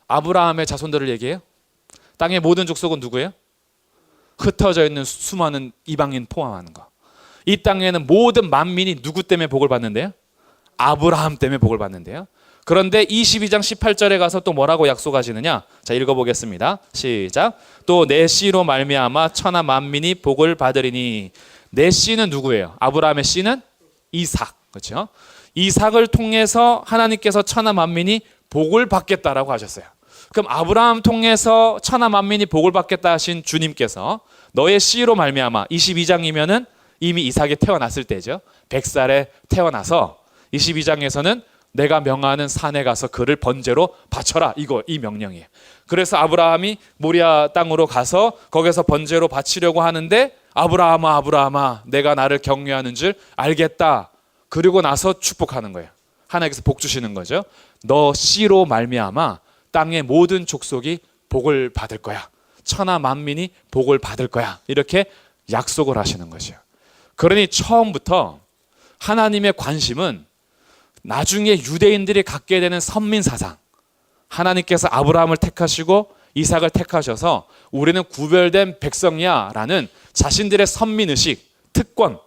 아브라함의 자손들을 얘기해요? 땅의 모든 족속은 누구예요? 흩어져 있는 수많은 이방인 포함하는 거. 이 땅에는 모든 만민이 누구 때문에 복을 받는데요? 아브라함 때문에 복을 받는데요. 그런데 22장 18절에 가서 또 뭐라고 약속하시느냐? 자, 읽어보겠습니다. 시작. 또 내 씨로 말미암아 천하 만민이 복을 받으리니. 내 씨는 누구예요? 아브라함의 씨는 이삭. 그렇죠? 이삭을 통해서 하나님께서 천하 만민이 복을 받겠다라고 하셨어요. 그럼 아브라함 통해서 천하 만민이 복을 받겠다 하신 주님께서 너의 씨로 말미암아 22장이면은 이미 이삭이 태어났을 때죠. 100살에 태어나서 22장에서는 내가 명하는 산에 가서 그를 번제로 바쳐라. 이 명령이에요. 그래서 아브라함이 모리아 땅으로 가서 거기서 번제로 바치려고 하는데 아브라함아 아브라함아 내가 나를 경외하는 줄 알겠다. 그리고 나서 축복하는 거예요. 하나님께서 복 주시는 거죠. 너 씨로 말미암아 땅의 모든 족속이 복을 받을 거야. 천하 만민이 복을 받을 거야. 이렇게 약속을 하시는 거죠. 그러니 처음부터 하나님의 관심은 나중에 유대인들이 갖게 되는 선민 사상. 하나님께서 아브라함을 택하시고 이삭을 택하셔서 우리는 구별된 백성이야라는 자신들의 선민의식, 특권,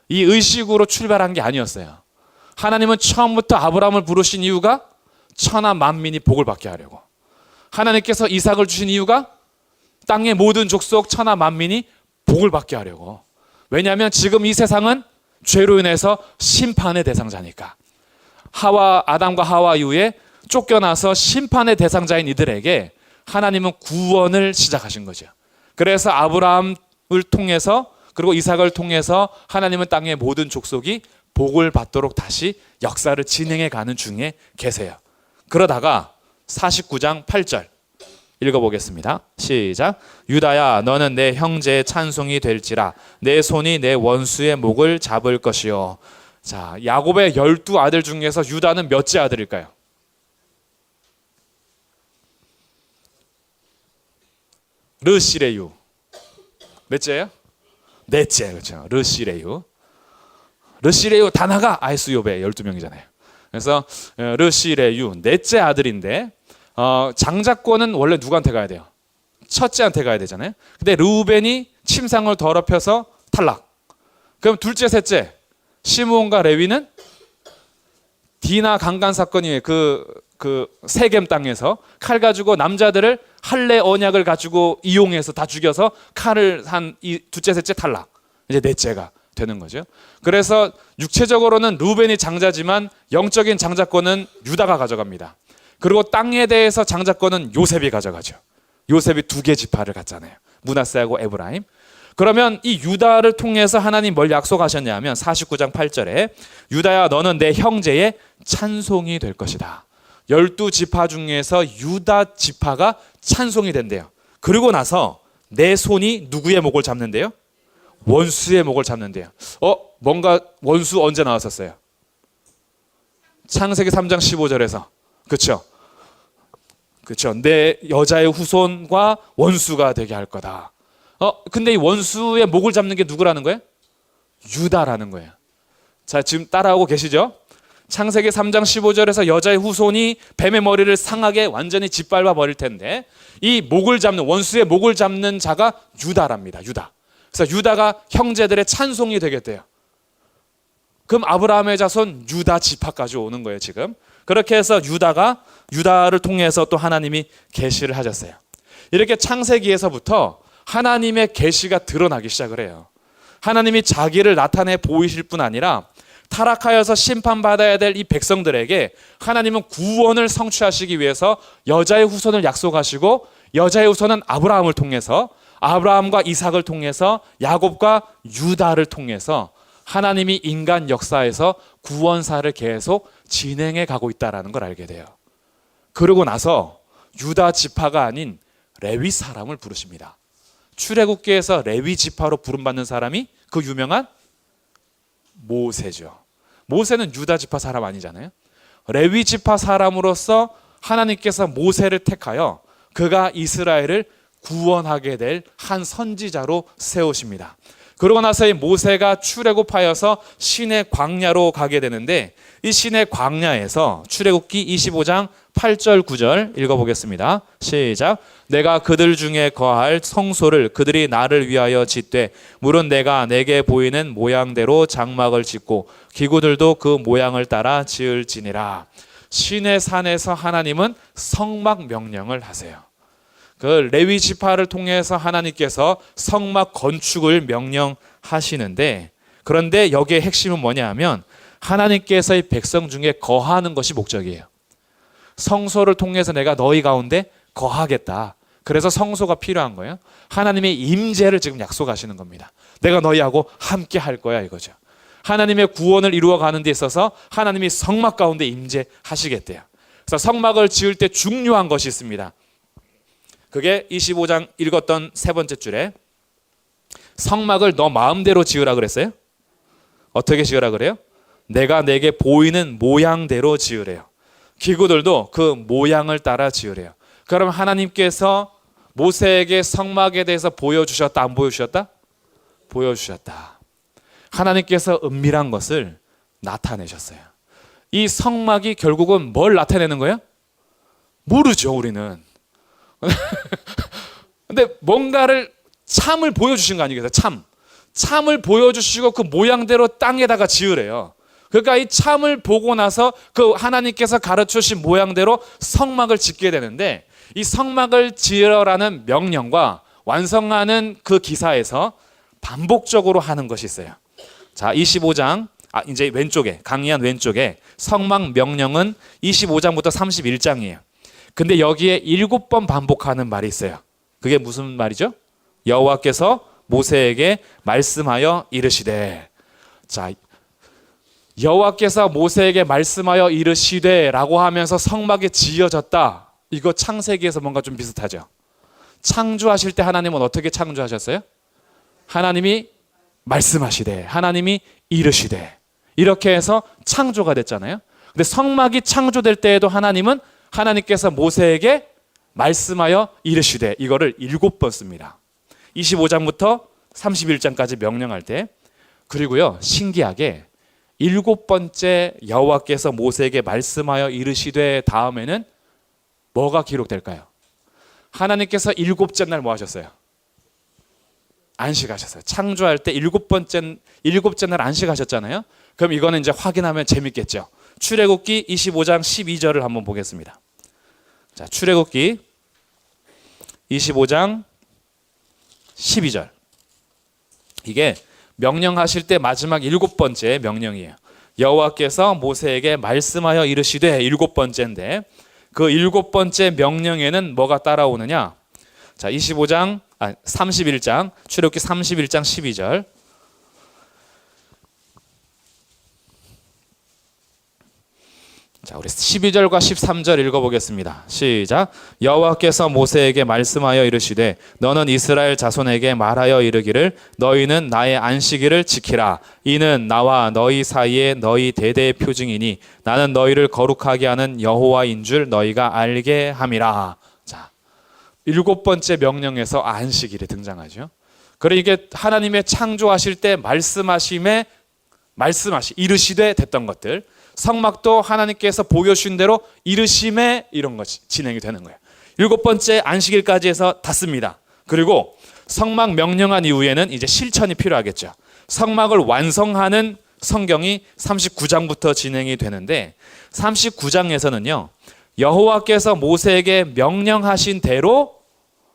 이 의식으로 출발한 게 아니었어요. 하나님은 처음부터 아브라함을 부르신 이유가 천하 만민이 복을 받게 하려고. 하나님께서 이삭을 주신 이유가 땅의 모든 족속 천하 만민이 복을 받게 하려고. 왜냐하면 지금 이 세상은 죄로 인해서 심판의 대상자니까. 아담과 하와 이후에 쫓겨나서 심판의 대상자인 이들에게 하나님은 구원을 시작하신 거죠. 그래서 아브라함을 통해서 그리고 이삭을 통해서 하나님은 땅의 모든 족속이 복을 받도록 다시 역사를 진행해 가는 중에 계세요. 그러다가 49장 8절 읽어보겠습니다. 시작. 유다야 너는 내 형제의 찬송이 될지라 내 손이 내 원수의 목을 잡을 것이요. 자, 야곱의 12아들 중에서 유다는 몇째 아들일까요? 르시레유. 몇째예요? 넷째. 그렇죠. 르시레유. 르시레유 다나가 아이스욥의 12명이잖아요. 그래서 르시레유 넷째 아들인데 장자권은 원래 누구한테 가야 돼요? 첫째한테 가야 되잖아요. 근데 르우벤이 침상을 더럽혀서 탈락. 그럼 둘째, 셋째 시므온과 레위는 디나 강간 사건이 그 세겜 땅에서 칼 가지고 남자들을 할례 언약을 가지고 이용해서 다 죽여서 칼을 한 이 둘째, 셋째 탈락. 이제 넷째가 되는 거죠. 그래서 육체적으로는 르우벤이 장자지만 영적인 장자권은 유다가 가져갑니다. 그리고 땅에 대해서 장자권은 요셉이 가져가죠. 요셉이 2개 지파를 갖잖아요. 므낫세하고 에브라임. 그러면 이 유다를 통해서 하나님 뭘 약속하셨냐면 49장 8절에 유다야 너는 내 형제의 찬송이 될 것이다. 12지파 중에서 유다 지파가 찬송이 된대요. 그리고 나서 내 손이 누구의 목을 잡는데요? 원수의 목을 잡는데요. 뭔가 원수 언제 나왔었어요? 창세기 3장 15절에서. 그렇죠? 그렇죠. 내 여자의 후손과 원수가 되게 할 거다. 근데 이 원수의 목을 잡는 게 누구라는 거예요? 유다라는 거예요. 자, 지금 따라오고 계시죠? 창세기 3장 15절에서 여자의 후손이 뱀의 머리를 상하게 완전히 짓밟아 버릴 텐데 이 목을 잡는 원수의 목을 잡는 자가 유다랍니다. 유다. 그래서 유다가 형제들의 찬송이 되겠대요. 그럼 아브라함의 자손 유다 지파까지 오는 거예요, 지금. 그렇게 해서 유다를 통해서 또 하나님이 계시를 하셨어요. 이렇게 창세기에서부터 하나님의 계시가 드러나기 시작을 해요. 하나님이 자기를 나타내 보이실 뿐 아니라 타락하여서 심판받아야 될 이 백성들에게 하나님은 구원을 성취하시기 위해서 여자의 후손을 약속하시고 여자의 후손은 아브라함을 통해서 아브라함과 이삭을 통해서 야곱과 유다를 통해서 하나님이 인간 역사에서 구원사를 계속 진행해 가고 있다는 걸 알게 돼요. 그러고 나서 유다 지파가 아닌 레위 사람을 부르십니다. 출애굽기에서 레위 지파로 부름받는 사람이 그 유명한 모세죠. 모세는 유다 지파 사람 아니잖아요. 레위 지파 사람으로서 하나님께서 모세를 택하여 그가 이스라엘을 구원하게 될 한 선지자로 세우십니다. 그러고 나서 이 모세가 출애굽하여서 신의 광야로 가게 되는데 이 신의 광야에서 출애굽기 25장 8절 9절 읽어보겠습니다. 시작. 내가 그들 중에 거할 성소를 그들이 나를 위하여 짓되 물은 내가 내게 보이는 모양대로 장막을 짓고 기구들도 그 모양을 따라 지을지니라. 신의 산에서 하나님은 성막 명령을 하세요. 그 레위 지파를 통해서 하나님께서 성막 건축을 명령하시는데 그런데 여기에 핵심은 뭐냐 하면 하나님께서 이 백성 중에 거하는 것이 목적이에요. 성소를 통해서 내가 너희 가운데 거하겠다. 그래서 성소가 필요한 거예요. 하나님의 임재를 지금 약속하시는 겁니다. 내가 너희하고 함께 할 거야 이거죠. 하나님의 구원을 이루어가는 데 있어서 하나님이 성막 가운데 임재하시겠대요. 그래서 성막을 지을 때 중요한 것이 있습니다. 그게 25장 읽었던 세 번째 줄에 성막을 너 마음대로 지으라 그랬어요. 어떻게 지으라 그래요? 내가 내게 보이는 모양대로 지으래요. 기구들도 그 모양을 따라 지으래요. 그럼 하나님께서 모세에게 성막에 대해서 보여주셨다 안 보여주셨다? 보여주셨다. 하나님께서 은밀한 것을 나타내셨어요. 이 성막이 결국은 뭘 나타내는 거예요? 모르죠 우리는. 근데 뭔가를 참을 보여주신 거 아니겠어요? 참을 보여주시고 그 모양대로 땅에다가 지으래요. 그러니까 이 참을 보고 나서 그 하나님께서 가르쳐주신 모양대로 성막을 짓게 되는데 이 성막을 지으라는 명령과 완성하는 그 기사에서 반복적으로 하는 것이 있어요. 자, 25장 이제 왼쪽에 강의한 왼쪽에 성막 명령은 25장부터 31장이에요. 근데 여기에 7번 반복하는 말이 있어요. 그게 무슨 말이죠? 여호와께서 모세에게 말씀하여 이르시되. 자, 여호와께서 모세에게 말씀하여 이르시되 라고 하면서 성막이 지어졌다. 이거 창세기에서 뭔가 좀 비슷하죠. 창조하실 때 하나님은 어떻게 창조하셨어요? 하나님이 말씀하시되 하나님이 이르시되 이렇게 해서 창조가 됐잖아요. 근데 성막이 창조될 때에도 하나님께서 모세에게 말씀하여 이르시되 이거를 7번 씁니다. 25장부터 31장까지 명령할 때. 그리고요 신기하게 7번째 여호와께서 모세에게 말씀하여 이르시되 다음에는 뭐가 기록될까요? 하나님께서 7째 날 뭐 하셨어요? 안식하셨어요. 창조할 때 7번째 날 안식하셨잖아요. 그럼 이거는 이제 확인하면 재밌겠죠. 출애굽기 25장 12절을 한번 보겠습니다. 자, 출애굽기 25장 12절. 이게 명령하실 때 마지막 7번째 명령이에요. 여호와께서 모세에게 말씀하여 이르시되 7번째인데 그 7번째 명령에는 뭐가 따라오느냐? 자, 31장 출애굽기 31장 12절. 자, 우리 12절과 13절 읽어보겠습니다. 시작. 여호와께서 모세에게 말씀하여 이르시되 너는 이스라엘 자손에게 말하여 이르기를 너희는 나의 안식일을 지키라. 이는 나와 너희 사이에 너희 대대의 표징이니 나는 너희를 거룩하게 하는 여호와인 줄 너희가 알게 함이라. 자, 7번째 명령에서 안식일이 등장하죠. 그러니까 이게 하나님의 창조하실 때 이르시되 됐던 것들 성막도 하나님께서 보여주신 대로 이르심에 이런 것이 진행이 되는 거예요. 7번째 안식일까지 해서 닫습니다. 그리고 성막 명령한 이후에는 이제 실천이 필요하겠죠. 성막을 완성하는 성경이 39장부터 진행이 되는데 39장에서는요. 여호와께서 모세에게 명령하신 대로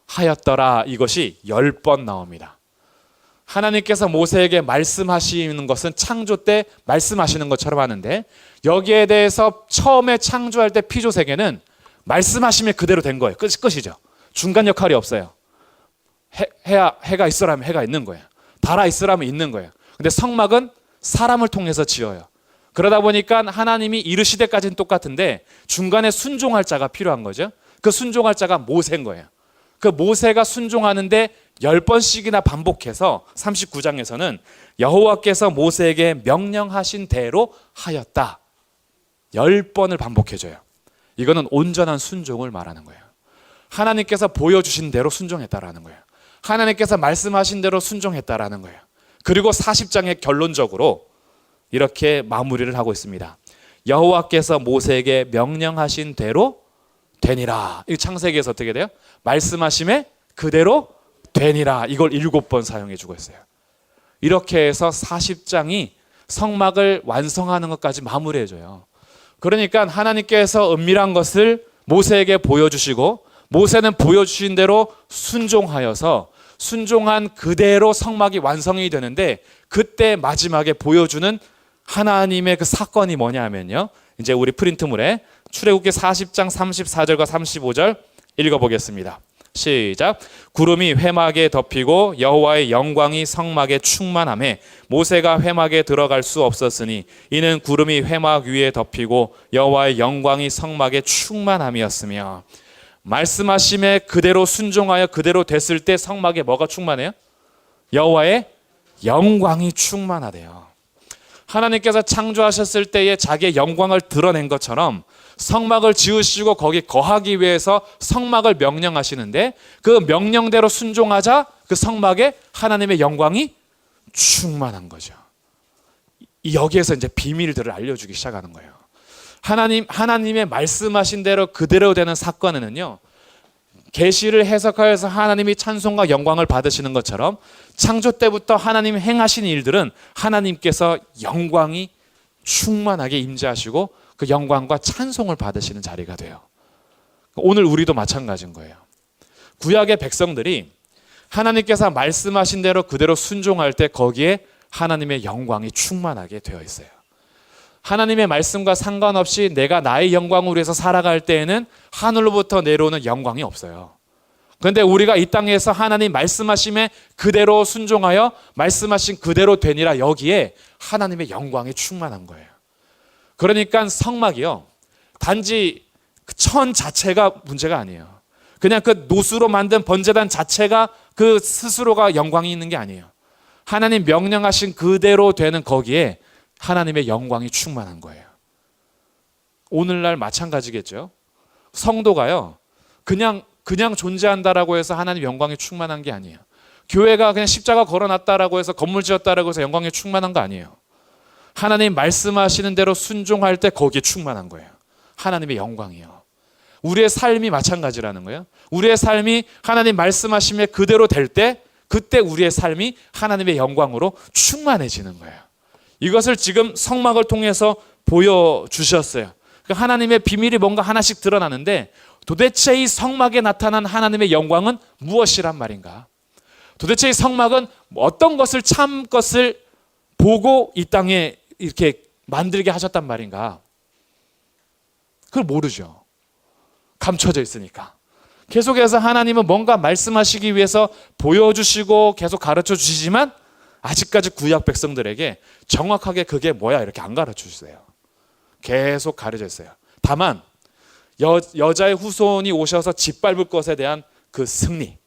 하였더라 이것이 10번 나옵니다. 하나님께서 모세에게 말씀하시는 것은 창조 때 말씀하시는 것처럼 하는데 여기에 대해서 처음에 창조할 때 피조세계는 말씀하시면 그대로 된 거예요. 끝이죠. 중간 역할이 없어요. 해가 있으라면 해가 있는 거예요. 달아 있으라면 있는 거예요. 근데 성막은 사람을 통해서 지어요. 그러다 보니까 하나님이 이르시되까지는 똑같은데 중간에 순종할 자가 필요한 거죠. 그 순종할 자가 모세인 거예요. 그 모세가 순종하는데 10번씩이나 반복해서 39장에서는 여호와께서 모세에게 명령하신 대로 하였다. 10번을 반복해줘요. 이거는 온전한 순종을 말하는 거예요. 하나님께서 보여주신 대로 순종했다라는 거예요. 하나님께서 말씀하신 대로 순종했다라는 거예요. 그리고 40장에 결론적으로 이렇게 마무리를 하고 있습니다. 여호와께서 모세에게 명령하신 대로 되니라. 이 창세기에서 어떻게 돼요? 말씀하심에 그대로 되니라. 이걸 7번 사용해 주고 있어요. 이렇게 해서 40장이 성막을 완성하는 것까지 마무리해 줘요. 그러니까 하나님께서 은밀한 것을 모세에게 보여주시고 모세는 보여주신 대로 순종하여서 순종한 그대로 성막이 완성이 되는데 그때 마지막에 보여주는 하나님의 그 사건이 뭐냐면요. 이제 우리 프린트물에 출애굽기 40장 34절과 35절 읽어보겠습니다. 시작. 구름이 회막에 덮이고 여호와의 영광이 성막에 충만하매 모세가 회막에 들어갈 수 없었으니 이는 구름이 회막 위에 덮이고 여호와의 영광이 성막에 충만함이었으며 말씀하심에 그대로 순종하여 그대로 됐을 때 성막에 뭐가 충만해요? 여호와의 영광이 충만하대요. 하나님께서 창조하셨을 때에 자기의 영광을 드러낸 것처럼 성막을 지으시고 거기 거하기 위해서 성막을 명령하시는데 그 명령대로 순종하자 그 성막에 하나님의 영광이 충만한 거죠. 여기에서 이제 비밀들을 알려주기 시작하는 거예요. 하나님의 말씀하신 대로 그대로 되는 사건에는요. 계시를 해석하여서 하나님이 찬송과 영광을 받으시는 것처럼 창조 때부터 하나님이 행하신 일들은 하나님께서 영광이 충만하게 임재하시고 그 영광과 찬송을 받으시는 자리가 돼요. 오늘 우리도 마찬가지인 거예요. 구약의 백성들이 하나님께서 말씀하신 대로 그대로 순종할 때 거기에 하나님의 영광이 충만하게 되어 있어요. 하나님의 말씀과 상관없이 내가 나의 영광을 위해서 살아갈 때에는 하늘로부터 내려오는 영광이 없어요. 그런데 우리가 이 땅에서 하나님 말씀하심에 그대로 순종하여 말씀하신 그대로 되니라 여기에 하나님의 영광이 충만한 거예요. 그러니까 성막이요. 단지 그 천 자체가 문제가 아니에요. 그냥 그 노수로 만든 번제단 자체가 그 스스로가 영광이 있는 게 아니에요. 하나님 명령하신 그대로 되는 거기에 하나님의 영광이 충만한 거예요. 오늘날 마찬가지겠죠. 성도가요. 그냥 존재한다라고 해서 하나님 영광이 충만한 게 아니에요. 교회가 그냥 십자가 걸어놨다라고 해서 건물 지었다라고 해서 영광이 충만한 거 아니에요. 하나님 말씀하시는 대로 순종할 때 거기에 충만한 거예요. 하나님의 영광이요. 우리의 삶이 마찬가지라는 거예요. 우리의 삶이 하나님 말씀하심에 그대로 될 때 그때 우리의 삶이 하나님의 영광으로 충만해지는 거예요. 이것을 지금 성막을 통해서 보여주셨어요. 하나님의 비밀이 뭔가 하나씩 드러나는데 도대체 이 성막에 나타난 하나님의 영광은 무엇이란 말인가? 도대체 이 성막은 어떤 것을 참 것을 보고 이 땅에 이렇게 만들게 하셨단 말인가? 그걸 모르죠. 감춰져 있으니까. 계속해서 하나님은 뭔가 말씀하시기 위해서 보여주시고 계속 가르쳐 주시지만 아직까지 구약 백성들에게 정확하게 그게 뭐야 이렇게 안 가르쳐 주세요. 계속 가르쳐 있어요. 다만 여자의 후손이 오셔서 짓밟을 것에 대한 그 승리,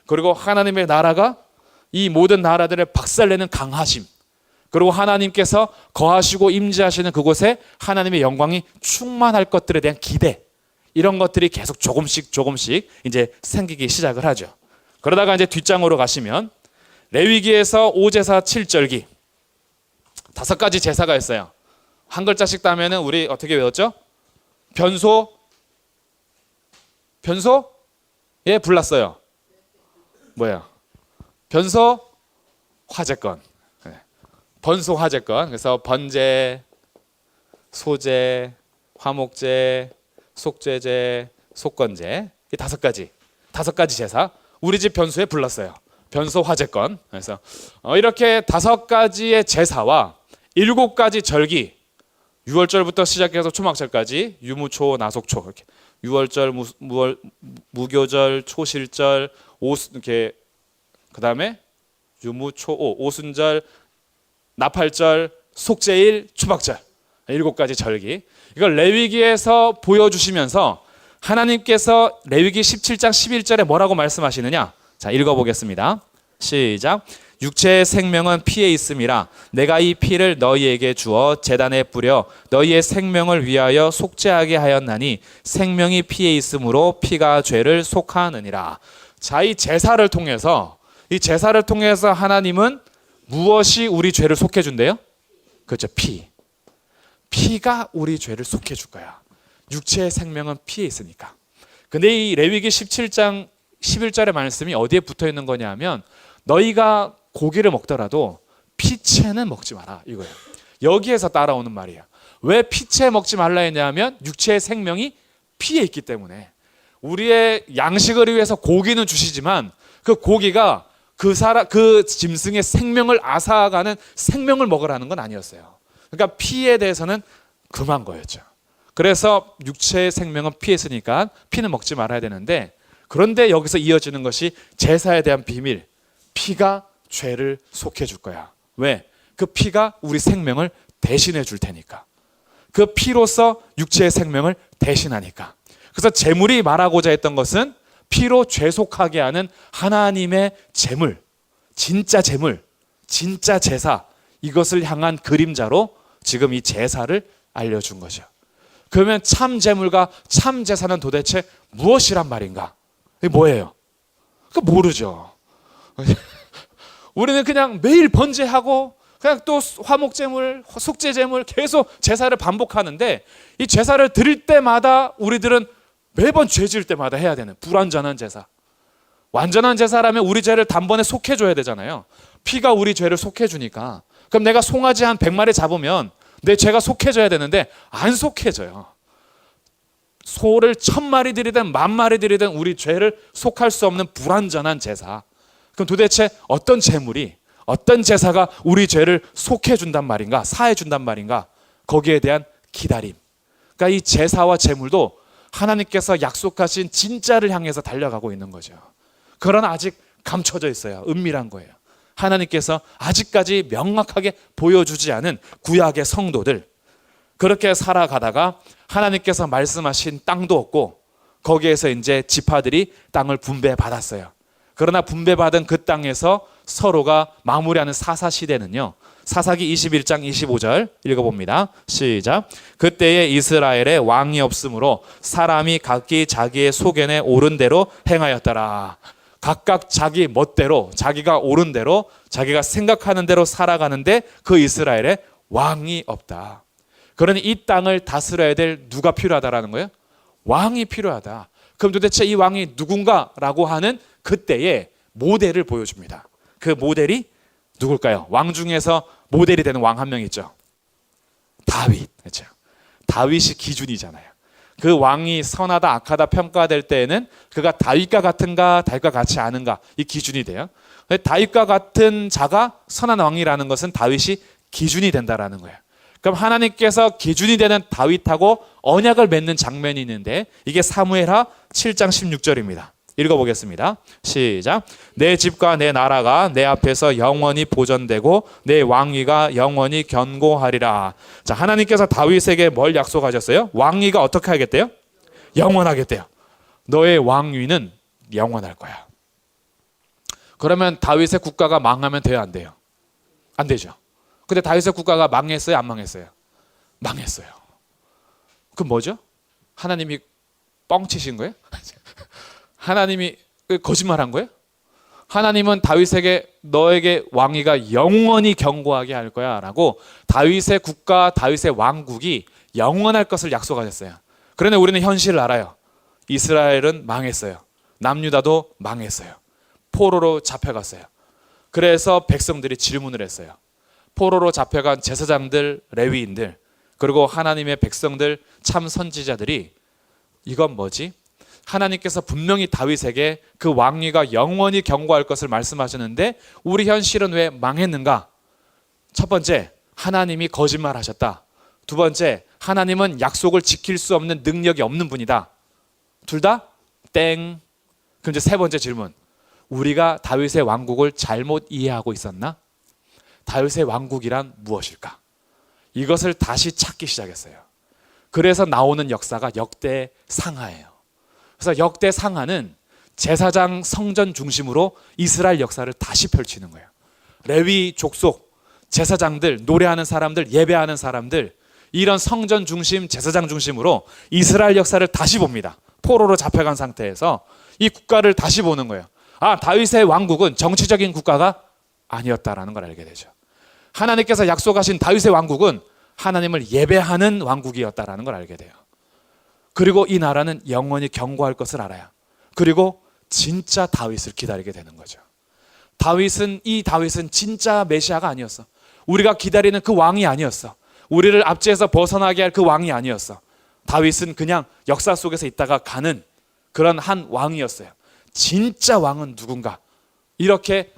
그리고 하나님의 나라가 이 모든 나라들을 박살내는 강하심, 그리고 하나님께서 거하시고 임재하시는 그곳에 하나님의 영광이 충만할 것들에 대한 기대, 이런 것들이 계속 조금씩 이제 생기기 시작을 하죠. 그러다가 이제 뒷장으로 가시면 레위기에서 5제사 7절기 5가지 제사가 있어요. 한 글자씩 따면은 우리 어떻게 외웠죠? 변소? 예, 불났어요. 뭐야? 변소 화재건. 네. 번소 화재건. 그래서 번제, 소제, 화목제, 속죄제, 속건제. 이 다섯 가지 제사. 우리 집 변소에 불났어요. 변소 화재건. 그래서 이렇게 다섯 가지의 제사와 일곱 가지 절기, 6월절부터 시작해서 초막절까지 유무초, 나속초 이렇게 6월절, 무교절, 초실절, 이렇게 그다음에 유무초오, 오순절, 나팔절, 속죄일, 초막절 일곱 가지 절기. 이걸 레위기에서 보여주시면서 하나님께서 레위기 17장 11절에 뭐라고 말씀하시느냐? 자, 읽어보겠습니다. 시작. 육체의 생명은 피에 있음이라 내가 이 피를 너희에게 주어 제단에 뿌려 너희의 생명을 위하여 속죄하게 하였나니 생명이 피에 있으므로 피가 죄를 속하느니라. 자, 이 제사를 통해서 하나님은 무엇이 우리 죄를 속해준대요? 그렇죠. 피가 우리 죄를 속해줄 거야. 육체의 생명은 피에 있으니까. 근데 이 레위기 17장 11절의 말씀이 어디에 붙어 있는 거냐 하면 너희가 고기를 먹더라도 피채는 먹지 마라 이거예요. 여기에서 따라오는 말이에요. 왜 피채 먹지 말라 했냐면 육체의 생명이 피에 있기 때문에. 우리의 양식을 위해서 고기는 주시지만 그 고기가 그 짐승의 생명을 앗아가는 생명을 먹으라는 건 아니었어요. 그러니까 피에 대해서는 금한 거였죠. 그래서 육체의 생명은 피에 있으니까 피는 먹지 말아야 되는데, 그런데 여기서 이어지는 것이 제사에 대한 비밀. 피가 죄를 속해 줄 거야. 왜? 그 피가 우리 생명을 대신해 줄 테니까. 그 피로서 육체의 생명을 대신하니까. 그래서 제물이 말하고자 했던 것은 피로 죄속하게 하는 하나님의 제물, 진짜 제사, 이것을 향한 그림자로 지금 이 제사를 알려준 거죠. 그러면 참 제물과 참 제사는 도대체 무엇이란 말인가? 이게 뭐예요? 그 모르죠. 우리는 그냥 매일 번제하고 그냥 또 화목제물, 속죄제물 계속 제사를 반복하는데, 이 제사를 드릴 때마다 우리들은 매번 죄 지을 때마다 해야 되는 불완전한 제사. 완전한 제사라면 우리 죄를 단번에 속해줘야 되잖아요. 피가 우리 죄를 속해주니까. 그럼 내가 송아지 한 100마리 잡으면 내 죄가 속해져야 되는데 안 속해져요. 소를 1000마리 들이든 10,000마리 들이든 우리 죄를 속할 수 없는 불완전한 제사. 그럼 도대체 어떤 제물이, 어떤 제사가 우리 죄를 속해준단 말인가, 사해준단 말인가? 거기에 대한 기다림. 그러니까 이 제사와 제물도 하나님께서 약속하신 진짜를 향해서 달려가고 있는 거죠. 그러나 아직 감춰져 있어요. 은밀한 거예요. 하나님께서 아직까지 명확하게 보여주지 않은 구약의 성도들, 그렇게 살아가다가 하나님께서 말씀하신 땅도 없고 거기에서 이제 지파들이 땅을 분배받았어요. 그러나 분배받은 그 땅에서 서로가 마무리하는 사사시대는요, 사사기 21장 25절 읽어봅니다. 시작. 그때에 이스라엘에 왕이 없으므로 사람이 각기 자기의 소견에 옳은 대로 행하였더라. 각각 자기 멋대로, 자기가 옳은 대로, 자기가 생각하는 대로 살아가는데 그 이스라엘에 왕이 없다. 그러니 이 땅을 다스려야 될 누가 필요하다라는 거예요? 왕이 필요하다. 그럼 도대체 이 왕이 누군가라고 하는 그때의 모델을 보여줍니다. 그 모델이 누굴까요? 왕 중에서 모델이 되는 왕 한 명 있죠. 다윗. 그렇죠? 다윗이 기준이잖아요. 그 왕이 선하다 악하다 평가될 때에는 그가 다윗과 같은가 다윗과 같지 않은가, 이 기준이 돼요. 다윗과 같은 자가 선한 왕이라는 것은 다윗이 기준이 된다라는 거예요. 그럼 하나님께서 기준이 되는 다윗하고 언약을 맺는 장면이 있는데, 이게 사무엘하 7장 16절입니다. 읽어보겠습니다. 시작. 내 집과 내 나라가 내 앞에서 영원히 보존되고 내 왕위가 영원히 견고하리라. 자, 하나님께서 다윗에게 뭘 약속하셨어요? 왕위가 어떻게 하겠대요? 영원하겠대요. 너의 왕위는 영원할 거야. 그러면 다윗의 국가가 망하면 돼요, 안 돼요? 안 되죠. 근데 다윗의 국가가 망했어요, 안 망했어요? 망했어요. 그럼 뭐죠? 하나님이 뻥치신 거예요? 하나님이 거짓말한 거예요? 하나님은 다윗에게 너에게 왕위가 영원히 견고하게 할 거야 라고 다윗의 국가, 다윗의 왕국이 영원할 것을 약속하셨어요. 그런데 우리는 현실을 알아요. 이스라엘은 망했어요. 남유다도 망했어요. 포로로 잡혀갔어요. 그래서 백성들이 질문을 했어요. 포로로 잡혀간 제사장들, 레위인들, 그리고 하나님의 백성들, 참 선지자들이 이건 뭐지? 하나님께서 분명히 다윗에게 그 왕위가 영원히 견고할 것을 말씀하셨는데 우리 현실은 왜 망했는가? 첫 번째, 하나님이 거짓말하셨다. 두 번째, 하나님은 약속을 지킬 수 없는 능력이 없는 분이다. 둘 다 땡. 그럼 이제 세 번째 질문. 우리가 다윗의 왕국을 잘못 이해하고 있었나? 다윗의 왕국이란 무엇일까? 이것을 다시 찾기 시작했어요. 그래서 나오는 역사가 역대 상하예요. 그래서 역대 상하는 제사장 성전 중심으로 이스라엘 역사를 다시 펼치는 거예요. 레위 족속, 제사장들, 노래하는 사람들, 예배하는 사람들, 이런 성전 중심, 제사장 중심으로 이스라엘 역사를 다시 봅니다. 포로로 잡혀간 상태에서 이 국가를 다시 보는 거예요. 아, 다윗의 왕국은 정치적인 국가가 아니었다라는 걸 알게 되죠. 하나님께서 약속하신 다윗의 왕국은 하나님을 예배하는 왕국이었다라는 걸 알게 돼요. 그리고 이 나라는 영원히 견고할 것을 알아요. 그리고 진짜 다윗을 기다리게 되는 거죠. 이 다윗은 진짜 메시아가 아니었어. 우리가 기다리는 그 왕이 아니었어. 우리를 압제해서 벗어나게 할 그 왕이 아니었어. 다윗은 그냥 역사 속에서 있다가 가는 그런 한 왕이었어요. 진짜 왕은 누군가? 이렇게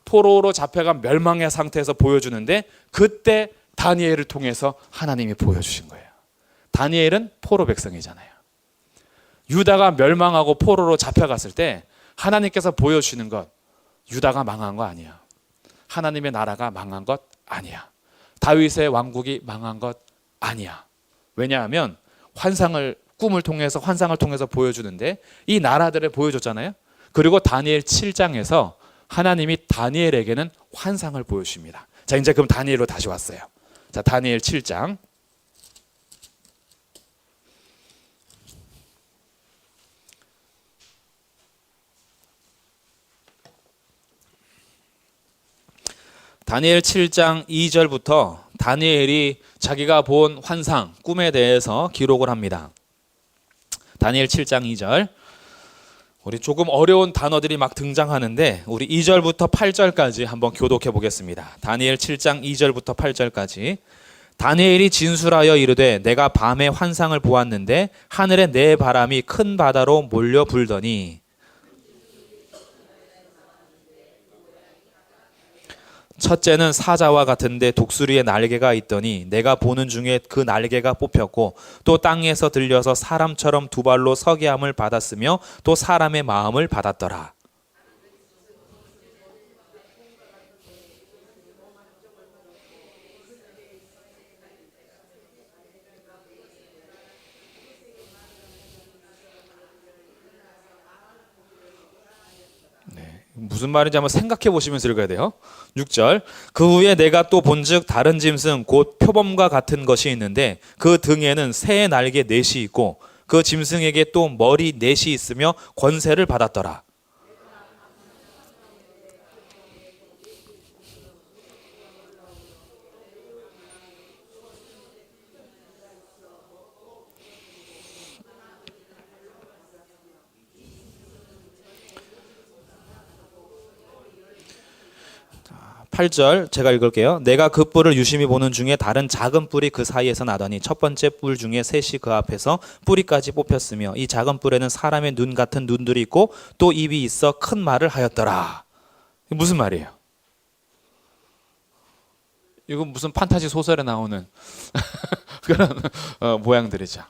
포로로 잡혀간 멸망의 상태에서 보여주는데 그때 다니엘을 통해서 하나님이 보여주신 거예요. 다니엘은 포로 백성이잖아요. 유다가 멸망하고 포로로 잡혀갔을 때 하나님께서 보여주시는 것, 유다가 망한 거 아니야. 하나님의 나라가 망한 것 아니야. 다윗의 왕국이 망한 것 아니야. 왜냐하면 꿈을 통해서 환상을 통해서 보여주는데 이 나라들을 보여줬잖아요. 그리고 다니엘 7장에서 하나님이 다니엘에게는 환상을 보여주십니다. 자, 이제 그럼 다니엘로 다시 왔어요. 자, 다니엘 7장. 다니엘 7장 2절부터 다니엘이 자기가 본 환상, 꿈에 대해서 기록을 합니다. 다니엘 7장 2절. 우리 조금 어려운 단어들이 막 등장하는데 우리 2절부터 8절까지 한번 교독해 보겠습니다. 다니엘 7장 2절부터 8절까지. 다니엘이 진술하여 이르되 내가 밤에 환상을 보았는데 하늘에 네 바람이 큰 바다로 몰려 불더니 첫째는 사자와 같은데 독수리의 날개가 있더니 내가 보는 중에 그 날개가 뽑혔고 또 땅에서 들려서 사람처럼 두 발로 서게 함을 받았으며 또 사람의 마음을 받았더라. 무슨 말인지 한번 생각해 보시면서 읽어야 돼요. 6절. 그 후에 내가 또 본즉 다른 짐승 곧 표범과 같은 것이 있는데 그 등에는 새의 날개 넷이 있고 그 짐승에게 또 머리 넷이 있으며 권세를 받았더라. 팔절 제가 읽을게요. 내가 그 뿔을 유심히 보는 중에 다른 작은 뿔이 그 사이에서 나더니 첫 번째 뿔 중에 셋이 그 앞에서 뿌리까지 뽑혔으며 이 작은 뿔에는 사람의 눈 같은 눈들이 있고 또 입이 있어 큰 말을 하였더라. 무슨 말이에요? 이건 무슨 판타지 소설에 나오는 그런 모양들이죠.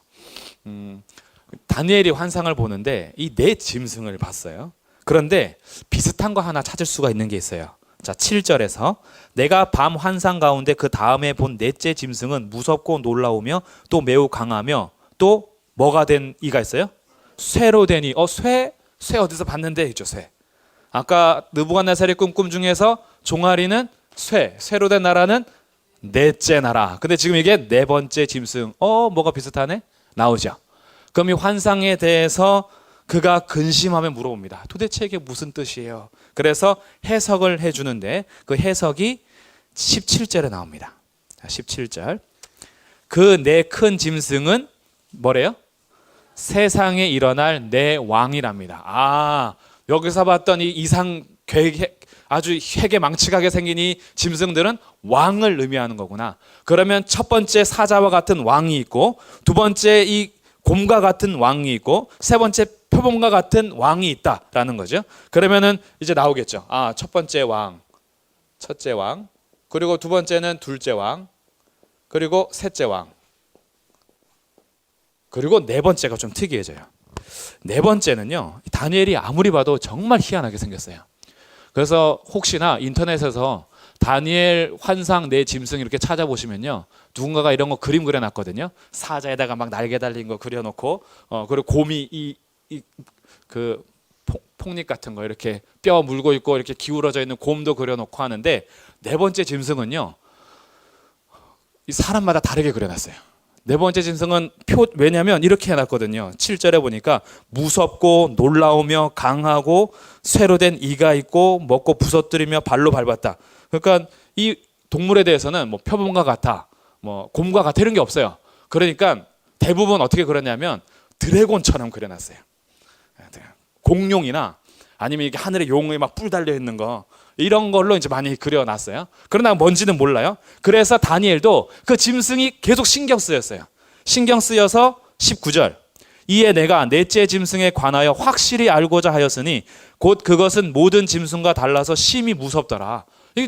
다니엘이 환상을 보는데 이 네 짐승을 봤어요. 그런데 비슷한 거 하나 찾을 수가 있는 게 있어요. 자, 7절에서 내가 밤 환상 가운데 그 다음에 본 넷째 짐승은 무섭고 놀라우며 또 매우 강하며 또 뭐가 된 이가 있어요? 쇠로 된 이. 쇠 어디서 봤는데 있죠, 쇠. 아까 느부갓네살의 꿈 중에서 종아리는 쇠로 된 나라는 넷째 나라. 근데 지금 이게 네 번째 짐승. 뭐가 비슷하네? 나오죠. 그럼 이 환상에 대해서 그가 근심하며 물어봅니다. 도대체 이게 무슨 뜻이에요? 그래서 해석을 해주는데 그 해석이 17절에 나옵니다. 17절. 그 내 큰 짐승은 뭐래요? 세상에 일어날 내 왕이랍니다. 아, 여기서 봤던 이 이상 아주 회개망측하게 생긴 이 짐승들은 왕을 의미하는 거구나. 그러면 첫 번째 사자와 같은 왕이 있고, 두 번째 이 곰과 같은 왕이 있고, 세 번째 표범과 같은 왕이 있다라는 거죠. 그러면은 이제 나오겠죠. 아, 첫 번째 왕, 첫째 왕, 그리고 두 번째는 둘째 왕, 그리고 셋째 왕, 그리고 네 번째가 좀 특이해져요. 네 번째는요, 다니엘이 아무리 봐도 정말 희한하게 생겼어요. 그래서 혹시나 인터넷에서 다니엘 환상 내 짐승 이렇게 찾아보시면요, 누군가가 이런 거 그림 그려놨거든요. 사자에다가 막 날개 달린 거 그려놓고, 그리고 곰이 그 폭립 같은 거 이렇게 뼈 물고 있고 이렇게 기울어져 있는 곰도 그려놓고 하는데, 네 번째 짐승은요, 이 사람마다 다르게 그려놨어요. 네 번째 짐승은 왜냐면 이렇게 해놨거든요. 7절에 보니까 무섭고 놀라우며 강하고 쇠로 된 이가 있고 먹고 부서뜨리며 발로 밟았다. 그러니까 이 동물에 대해서는 뭐 표범과 같아, 뭐 곰과 같아 이런 게 없어요. 그러니까 대부분 어떻게 그렸냐면 드래곤처럼 그려놨어요. 공룡이나 아니면 이게 하늘에 용이 막 뿔 달려 있는 거, 이런 걸로 이제 많이 그려놨어요. 그러나 뭔지는 몰라요. 그래서 다니엘도 그 짐승이 계속 신경 쓰였어요. 신경 쓰여서 19절. 이에 내가 넷째 짐승에 관하여 확실히 알고자 하였으니 곧 그것은 모든 짐승과 달라서 심히 무섭더라.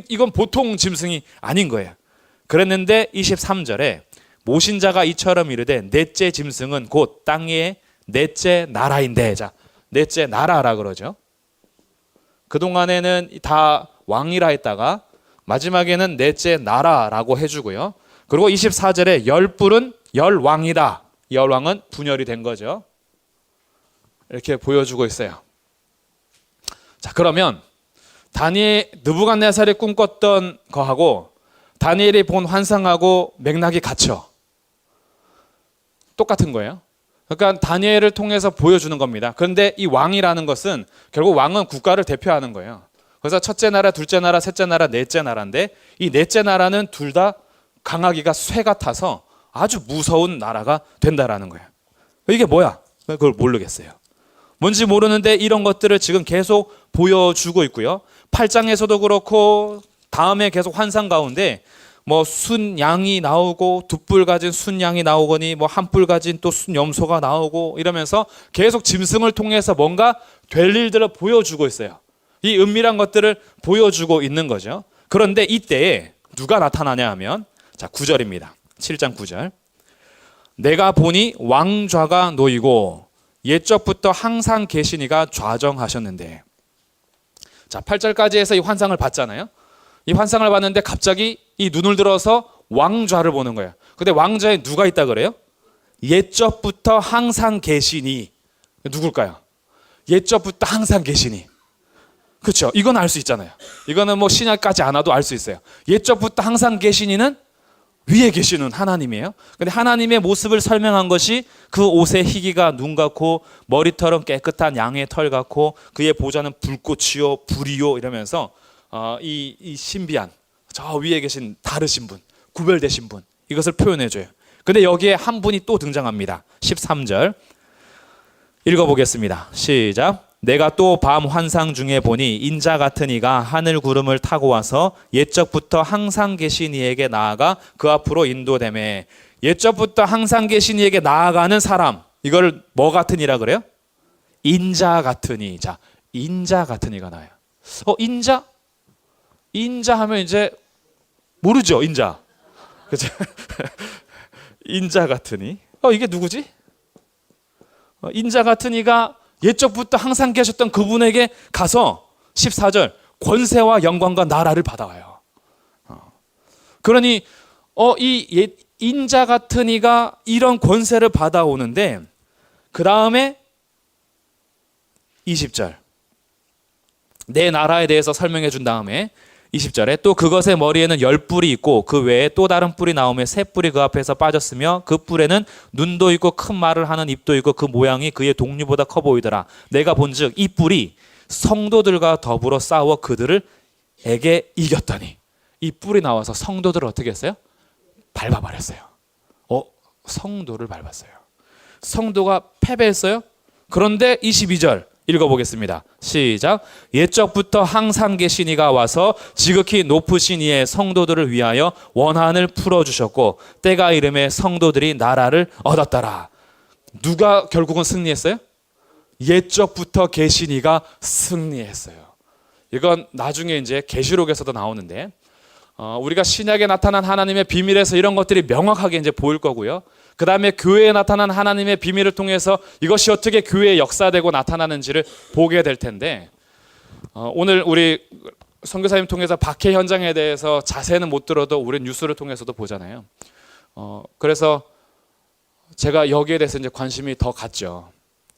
이건 보통 짐승이 아닌 거예요. 그랬는데 23절에 모신 자가 이처럼 이르되 넷째 짐승은 곧 땅의 넷째 나라인데, 자, 넷째 나라라 그러죠. 그동안에는 다 왕이라 했다가 마지막에는 넷째 나라라고 해주고요. 그리고 24절에 열뿔은 열왕이다. 열왕은 분열이 된 거죠. 이렇게 보여주고 있어요. 자, 그러면 느부갓네살이 꿈꿨던 거하고 다니엘이 본 환상하고 맥락이 같죠. 똑같은 거예요. 그러니까 다니엘을 통해서 보여주는 겁니다. 그런데 이 왕이라는 것은 결국 왕은 국가를 대표하는 거예요. 그래서 첫째 나라, 둘째 나라, 셋째 나라, 넷째 나라인데 이 넷째 나라는 둘 다 강하기가 쇠 같아서 아주 무서운 나라가 된다라는 거예요. 이게 뭐야? 그걸 모르겠어요. 뭔지 모르는데 이런 것들을 지금 계속 보여주고 있고요. 8장에서도 그렇고 다음에 계속 환상 가운데 뭐 순양이 나오고 두 뿔 가진 순양이 나오거니 뭐 한 뿔 가진 또 순염소가 나오고 이러면서 계속 짐승을 통해서 뭔가 될 일들을 보여주고 있어요. 이 은밀한 것들을 보여주고 있는 거죠. 그런데 이때에 누가 나타나냐 하면, 자, 9절입니다. 7장 9절. 내가 보니 왕좌가 놓이고 옛적부터 항상 계신 이가 좌정하셨는데, 자, 8절까지 해서 이 환상을 봤잖아요. 이 환상을 봤는데 갑자기 이 눈을 들어서 왕좌를 보는 거예요. 근데 왕좌에 누가 있다 그래요? 옛적부터 항상 계시니. 누굴까요? 옛적부터 항상 계시니. 그렇죠? 이건 알 수 있잖아요. 이거는 뭐 신약까지 안 와도 알 수 있어요. 옛적부터 항상 계시니는 위에 계시는 하나님이에요. 근데 하나님의 모습을 설명한 것이 그 옷의 희기가 눈 같고 머리털은 깨끗한 양의 털 같고 그의 보좌는 불꽃이요 불이요 이러면서 이 신비한 저 위에 계신 다르신 분, 구별되신 분, 이것을 표현해줘요. 근데 여기에 한 분이 또 등장합니다. 13절 읽어보겠습니다. 시작. 내가 또 밤 환상 중에 보니 인자 같은 이가 하늘 구름을 타고 와서 옛적부터 항상 계신 이에게 나아가 그 앞으로 인도되매. 옛적부터 항상 계신 이에게 나아가는 사람, 이걸 뭐 같은 이라 그래요? 인자 같은 이. 자, 인자 같은 이가 나와요. 인자? 인자 하면 이제 모르죠, 인자. 그죠? 인자 같은 이. 이게 누구지? 인자 같은 이가 옛적부터 항상 계셨던 그분에게 가서 14절 권세와 영광과 나라를 받아와요. 그러니 이 인자 같은 이가 이런 권세를 받아오는데 그 다음에 20절 내 나라에 대해서 설명해 준 다음에 20절에 또 그것의 머리에는 10뿔이 있고 그 외에 또 다른 뿔이 나오며 새 뿔이 그 앞에서 빠졌으며 그 뿔에는 눈도 있고 큰 말을 하는 입도 있고 그 모양이 그의 동류보다 커 보이더라. 내가 본즉 이 뿔이 성도들과 더불어 싸워 그들에게 이겼더니, 이 뿔이 나와서 성도들을 어떻게 했어요? 밟아버렸어요. 성도를 밟았어요. 성도가 패배했어요. 그런데 22절 읽어보겠습니다. 시작. 옛적부터 항상 계신 이가 와서 지극히 높으신 이의 성도들을 위하여 원한을 풀어주셨고 때가 이름에 성도들이 나라를 얻었더라. 누가 결국은 승리했어요? 옛적부터 계신 이가 승리했어요. 이건 나중에 이제 계시록에서도 나오는데 우리가 신약에 나타난 하나님의 비밀에서 이런 것들이 명확하게 이제 보일 거고요. 그 다음에 교회에 나타난 하나님의 비밀을 통해서 이것이 어떻게 교회에 역사되고 나타나는지를 보게 될 텐데, 오늘 우리 선교사님 통해서 박해 현장에 대해서 자세는 못 들어도 우리 뉴스를 통해서도 보잖아요. 그래서 제가 여기에 대해서 이제 관심이 더 갔죠.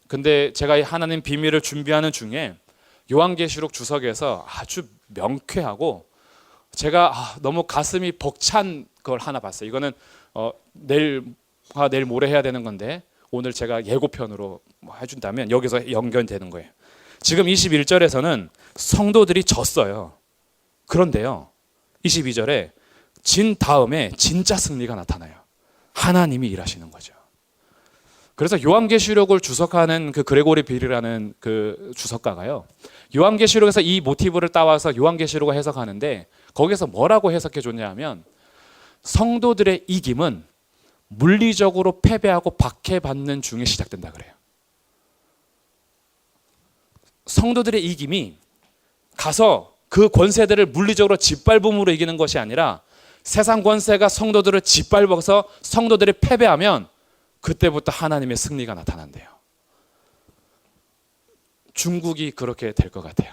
근데 제가 이 하나님 비밀을 준비하는 중에 요한계시록 주석에서 아주 명쾌하고 제가 너무 가슴이 벅찬 걸 하나 봤어요. 이거는 내일 모레 해야 되는 건데 오늘 제가 예고편으로 해준다면 여기서 연결되는 거예요. 지금 21절에서는 성도들이 졌어요. 그런데요, 22절에 진 다음에 진짜 승리가 나타나요. 하나님이 일하시는 거죠. 그래서 요한계시록을 주석하는 그 그레고리 빌이라는 그 주석가가요, 요한계시록에서 이 모티브를 따와서 요한계시록을 해석하는데 거기서 뭐라고 해석해 줬냐면, 성도들의 이김은 물리적으로 패배하고 박해받는 중에 시작된다 그래요. 성도들의 이김이 가서 그 권세들을 물리적으로 짓밟음으로 이기는 것이 아니라 세상 권세가 성도들을 짓밟아서 성도들이 패배하면 그때부터 하나님의 승리가 나타난대요. 중국이 그렇게 될 것 같아요.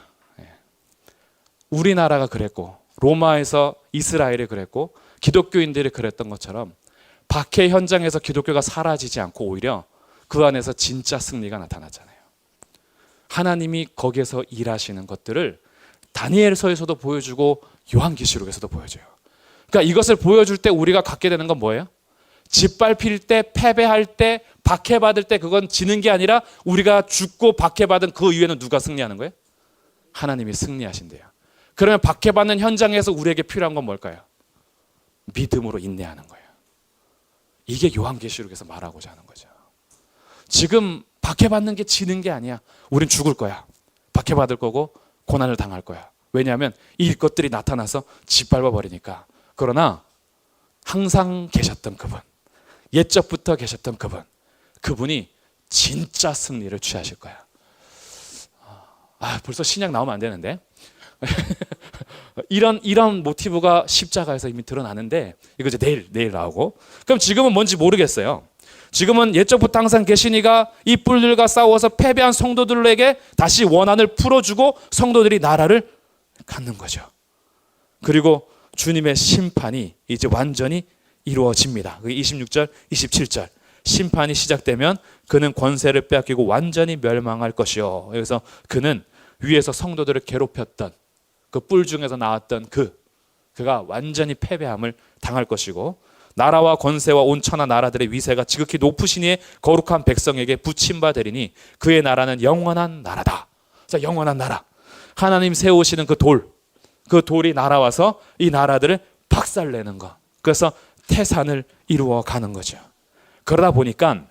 우리나라가 그랬고 로마에서 이스라엘이 그랬고 기독교인들이 그랬던 것처럼 박해 현장에서 기독교가 사라지지 않고 오히려 그 안에서 진짜 승리가 나타나잖아요. 하나님이 거기에서 일하시는 것들을 다니엘서에서도 보여주고 요한계시록에서도 보여줘요. 그러니까 이것을 보여줄 때 우리가 갖게 되는 건 뭐예요? 짓밟힐 때, 패배할 때, 박해받을 때 그건 지는 게 아니라 우리가 죽고 박해받은 그 이후에는 누가 승리하는 거예요? 하나님이 승리하신대요. 그러면 박해받는 현장에서 우리에게 필요한 건 뭘까요? 믿음으로 인내하는 거예요. 이게 요한계시록에서 말하고자 하는 거죠. 지금 박해받는 게 지는 게 아니야. 우린 죽을 거야. 박해받을 거고 고난을 당할 거야. 왜냐하면 이것들이 나타나서 짓밟아 버리니까. 그러나 항상 계셨던 그분, 옛적부터 계셨던 그분이 진짜 승리를 취하실 거야. 벌써 신약 나오면 안 되는데. 이런 모티브가 십자가에서 이미 드러나는데 이거 이제 내일 나오고. 그럼 지금은 뭔지 모르겠어요. 지금은 옛적부터 항상 계신 이가 이 뿔들과 싸워서 패배한 성도들에게 다시 원한을 풀어주고 성도들이 나라를 갖는 거죠. 그리고 주님의 심판이 이제 완전히 이루어집니다. 26절, 27절. 심판이 시작되면 그는 권세를 빼앗기고 완전히 멸망할 것이요. 그래서 그는 위에서 성도들을 괴롭혔던 그 뿔 중에서 나왔던 그가 완전히 패배함을 당할 것이고, 나라와 권세와 온 천하 나라들의 위세가 지극히 높으신 이의 거룩한 백성에게 붙임바 되리니 그의 나라는 영원한 나라다. 자, 영원한 나라. 하나님 세우시는 그 돌이 날아와서 이 나라들을 박살내는 것. 그래서 태산을 이루어 가는 거죠. 그러다 보니까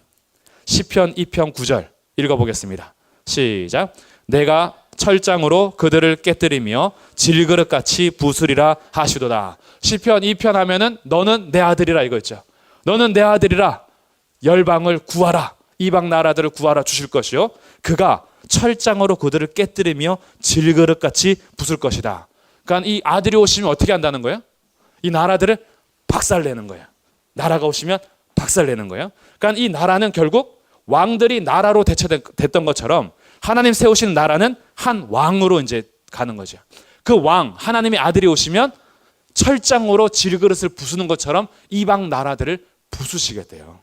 시편 2편 9절 읽어보겠습니다. 시작. 내가 철장으로 그들을 깨뜨리며 질그릇같이 부수리라 하시도다. 시편 2편 하면은 너는 내 아들이라 이거였죠. 너는 내 아들이라. 열방을 구하라. 이방 나라들을 구하라 주실 것이요. 그가 철장으로 그들을 깨뜨리며 질그릇같이 부술 것이다. 그러니까 이 아들이 오시면 어떻게 한다는 거예요? 이 나라들을 박살내는 거예요. 나라가 오시면 박살내는 거예요. 그러니까 이 나라는 결국 왕들이 나라로 대처됐던 것처럼 하나님 세우신 나라는 한 왕으로 이제 가는 거죠. 그 왕, 하나님의 아들이 오시면 철장으로 질그릇을 부수는 것처럼 이방 나라들을 부수시겠대요.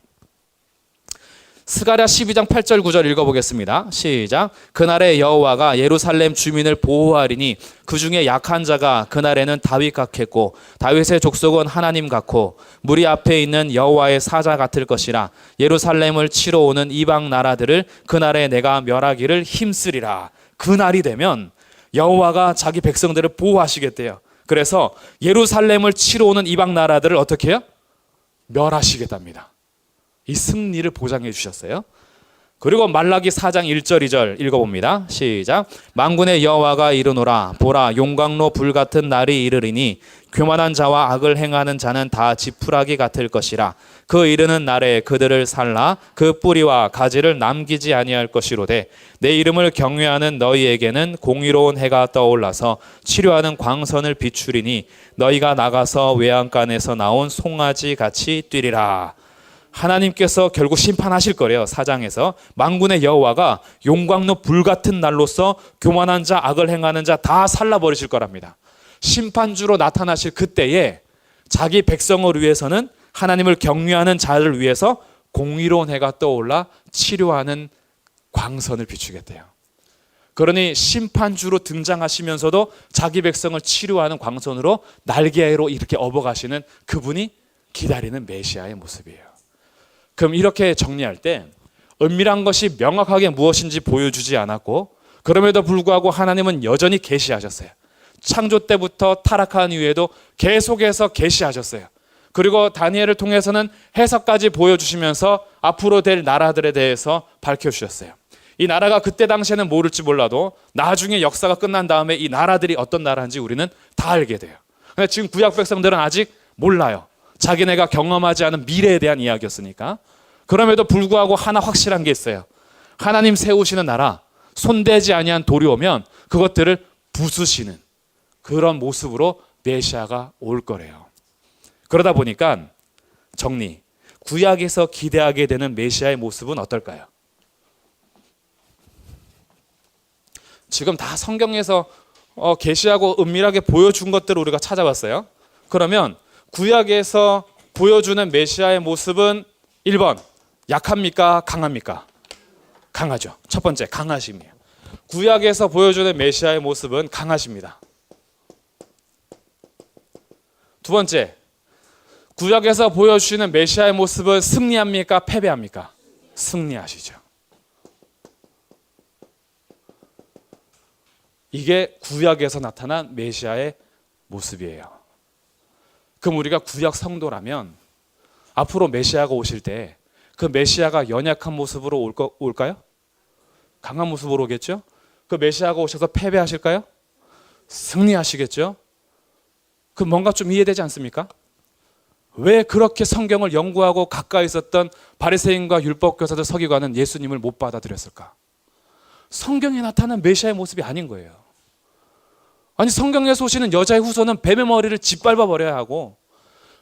스가랴 12장 8절 9절 읽어보겠습니다. 시작. 그날에 여호와가 예루살렘 주민을 보호하리니 그 중에 약한 자가 그날에는 다윗 같겠고 다윗의 족속은 하나님 같고 무리 앞에 있는 여호와의 사자 같을 것이라. 예루살렘을 치러 오는 이방 나라들을 그날에 내가 멸하기를 힘쓰리라. 그날이 되면 여호와가 자기 백성들을 보호하시겠대요. 그래서 예루살렘을 치러 오는 이방 나라들을 어떻게 해요? 멸하시겠답니다. 이 승리를 보장해 주셨어요. 그리고 말라기 4장 1절 2절 읽어봅니다. 시작. 만군의 여호와가 이르노라. 보라, 용광로 불같은 날이 이르리니 교만한 자와 악을 행하는 자는 다 지푸라기 같을 것이라. 그 이르는 날에 그들을 살라 그 뿌리와 가지를 남기지 아니할 것이로되 내 이름을 경외하는 너희에게는 공의로운 해가 떠올라서 치료하는 광선을 비추리니 너희가 나가서 외양간에서 나온 송아지 같이 뛰리라. 하나님께서 결국 심판하실 거래요. 4장에서 만군의 여호와가 용광로 불같은 날로서 교만한 자, 악을 행하는 자 다 살라버리실 거랍니다. 심판주로 나타나실 그때에 자기 백성을 위해서는 하나님을 경외하는 자를 위해서 공의로운 해가 떠올라 치료하는 광선을 비추겠대요. 그러니 심판주로 등장하시면서도 자기 백성을 치료하는 광선으로 날개로 이렇게 업어가시는 그분이 기다리는 메시아의 모습이에요. 그럼 이렇게 정리할 때 은밀한 것이 명확하게 무엇인지 보여주지 않았고 그럼에도 불구하고 하나님은 여전히 계시하셨어요. 창조 때부터 타락한 이후에도 계속해서 계시하셨어요. 그리고 다니엘을 통해서는 해석까지 보여주시면서 앞으로 될 나라들에 대해서 밝혀주셨어요. 이 나라가 그때 당시에는 모를지 몰라도 나중에 역사가 끝난 다음에 이 나라들이 어떤 나라인지 우리는 다 알게 돼요. 근데 지금 구약 백성들은 아직 몰라요. 자기네가 경험하지 않은 미래에 대한 이야기였으니까. 그럼에도 불구하고 하나 확실한 게 있어요. 하나님 세우시는 나라, 손대지 아니한 돌이 오면 그것들을 부수시는 그런 모습으로 메시아가 올 거래요. 그러다 보니까 정리, 구약에서 기대하게 되는 메시아의 모습은 어떨까요? 지금 다 성경에서 계시하고 은밀하게 보여준 것들을 우리가 찾아봤어요. 그러면 구약에서 보여주는 메시아의 모습은 1번 약합니까? 강합니까? 강하죠. 첫 번째 강하심이에요. 구약에서 보여주는 메시아의 모습은 강하십니다. 두 번째 구약에서 보여주시는 메시아의 모습은 승리합니까? 패배합니까? 승리하시죠. 이게 구약에서 나타난 메시아의 모습이에요. 그럼 우리가 구약 성도라면 앞으로 메시아가 오실 때 그 메시아가 연약한 모습으로 올까요? 강한 모습으로 오겠죠? 그 메시아가 오셔서 패배하실까요? 승리하시겠죠? 그 뭔가 좀 이해되지 않습니까? 왜 그렇게 성경을 연구하고 가까이 있었던 바리새인과 율법교사들 서기관은 예수님을 못 받아들였을까? 성경에 나타난 메시아의 모습이 아닌 거예요. 아니 성경에서 오시는 여자의 후손은 뱀의 머리를 짓밟아 버려야 하고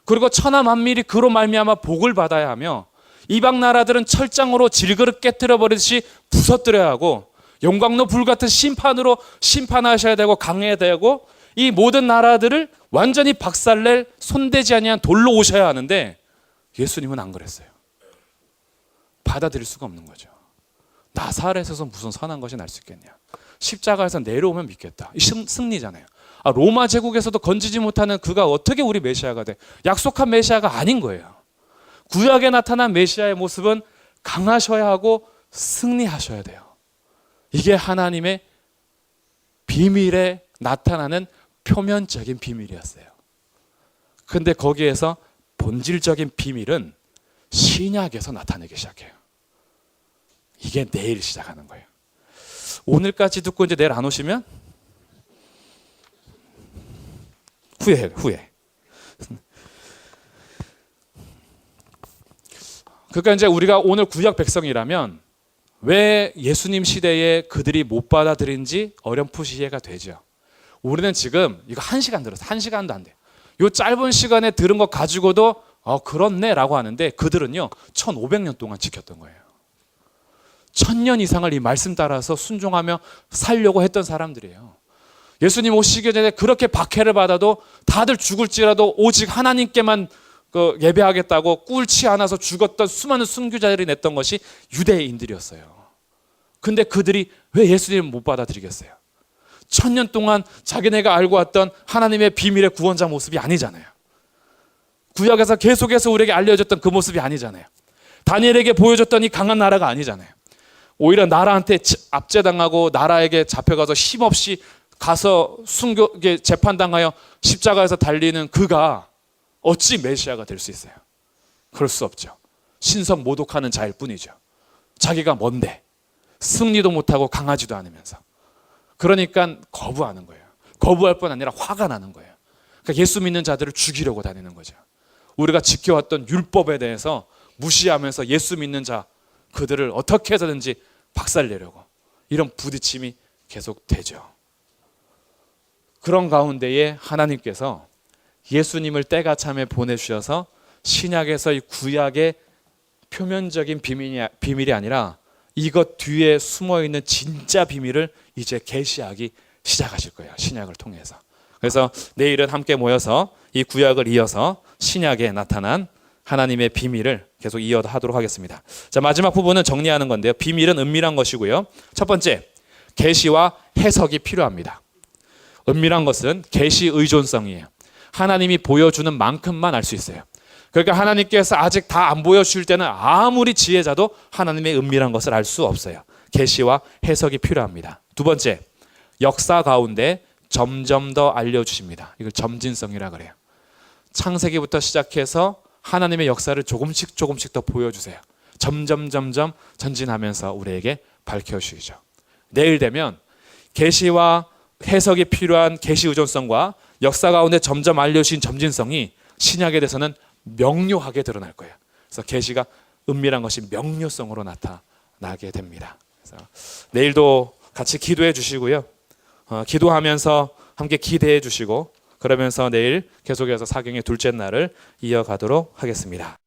그리고 천하 만민이 그로 말미암아 복을 받아야 하며 이방 나라들은 철장으로 질그릇 깨뜨려 버리듯이 부서뜨려야 하고 용광로 불같은 심판으로 심판하셔야 되고 강해야 되고 이 모든 나라들을 완전히 박살낼 손대지 아니한 돌로 오셔야 하는데 예수님은 안 그랬어요. 받아들일 수가 없는 거죠. 나사렛에서 무슨 선한 것이 날 수 있겠냐. 십자가에서 내려오면 믿겠다. 승리잖아요. 로마 제국에서도 건지지 못하는 그가 어떻게 우리 메시아가 돼? 약속한 메시아가 아닌 거예요. 구약에 나타난 메시아의 모습은 강하셔야 하고 승리하셔야 돼요. 이게 하나님의 비밀에 나타나는 표면적인 비밀이었어요. 근데 거기에서 본질적인 비밀은 신약에서 나타내기 시작해요. 이게 내일 시작하는 거예요. 오늘까지 듣고 이제 내일 안 오시면 후회. 그러니까 이제 우리가 오늘 구약 백성이라면 왜 예수님 시대에 그들이 못 받아들인지 어렴풋이 이해가 되죠. 우리는 지금 이거 1시간 들었어요. 1시간도 안 돼요. 이 짧은 시간에 들은 거 가지고도 그렇네 라고 하는데 그들은요 1500년 동안 지켰던 거예요. 1000년 이상을 이 말씀 따라서 순종하며 살려고 했던 사람들이에요. 예수님 오시기 전에 그렇게 박해를 받아도 다들 죽을지라도 오직 하나님께만 그 예배하겠다고 꿇지 않아서 죽었던 수많은 순교자들이 냈던 것이 유대인들이었어요. 근데 그들이 왜 예수님을 못 받아들이겠어요? 1000년 동안 자기네가 알고 왔던 하나님의 비밀의 구원자 모습이 아니잖아요. 구약에서 계속해서 우리에게 알려졌던 그 모습이 아니잖아요. 다니엘에게 보여줬던 이 강한 나라가 아니잖아요. 오히려 나라한테 압제당하고 나라에게 잡혀가서 힘없이 가서 재판당하여 십자가에서 달리는 그가 어찌 메시아가 될 수 있어요? 그럴 수 없죠. 신성 모독하는 자일 뿐이죠. 자기가 뭔데 승리도 못하고 강하지도 않으면서. 그러니까 거부하는 거예요. 거부할 뿐 아니라 화가 나는 거예요. 그러니까 예수 믿는 자들을 죽이려고 다니는 거죠. 우리가 지켜왔던 율법에 대해서 무시하면서 예수 믿는 자 그들을 어떻게 해서든지 박살내려고 이런 부딪힘이 계속되죠. 그런 가운데에 하나님께서 예수님을 때가 참에 보내주셔서 신약에서 이 구약의 표면적인 비밀이 아니라 이것 뒤에 숨어있는 진짜 비밀을 이제 계시하기 시작하실 거예요. 신약을 통해서. 그래서 내일은 함께 모여서 이 구약을 이어서 신약에 나타난 하나님의 비밀을 계속 이어하도록 하겠습니다. 자, 마지막 부분은 정리하는 건데요. 비밀은 은밀한 것이고요. 첫 번째, 계시와 해석이 필요합니다. 은밀한 것은 계시 의존성이에요. 하나님이 보여주는 만큼만 알 수 있어요. 그러니까 하나님께서 아직 다 안 보여주실 때는 아무리 지혜자도 하나님의 은밀한 것을 알 수 없어요. 계시와 해석이 필요합니다. 두 번째, 역사 가운데 점점 더 알려주십니다. 이걸 점진성이라 그래요. 창세기부터 시작해서 하나님의 역사를 조금씩 더 보여주세요. 점점 전진하면서 우리에게 밝혀주시죠. 내일 되면 계시와 해석이 필요한 계시 의존성과 역사 가운데 점점 알려주신 점진성이 신약에 대해서는 명료하게 드러날 거예요. 그래서 계시가 은밀한 것이 명료성으로 나타나게 됩니다. 그래서 내일도 같이 기도해 주시고요. 기도하면서 함께 기대해 주시고 그러면서 내일 계속해서 사경의 둘째 날을 이어가도록 하겠습니다.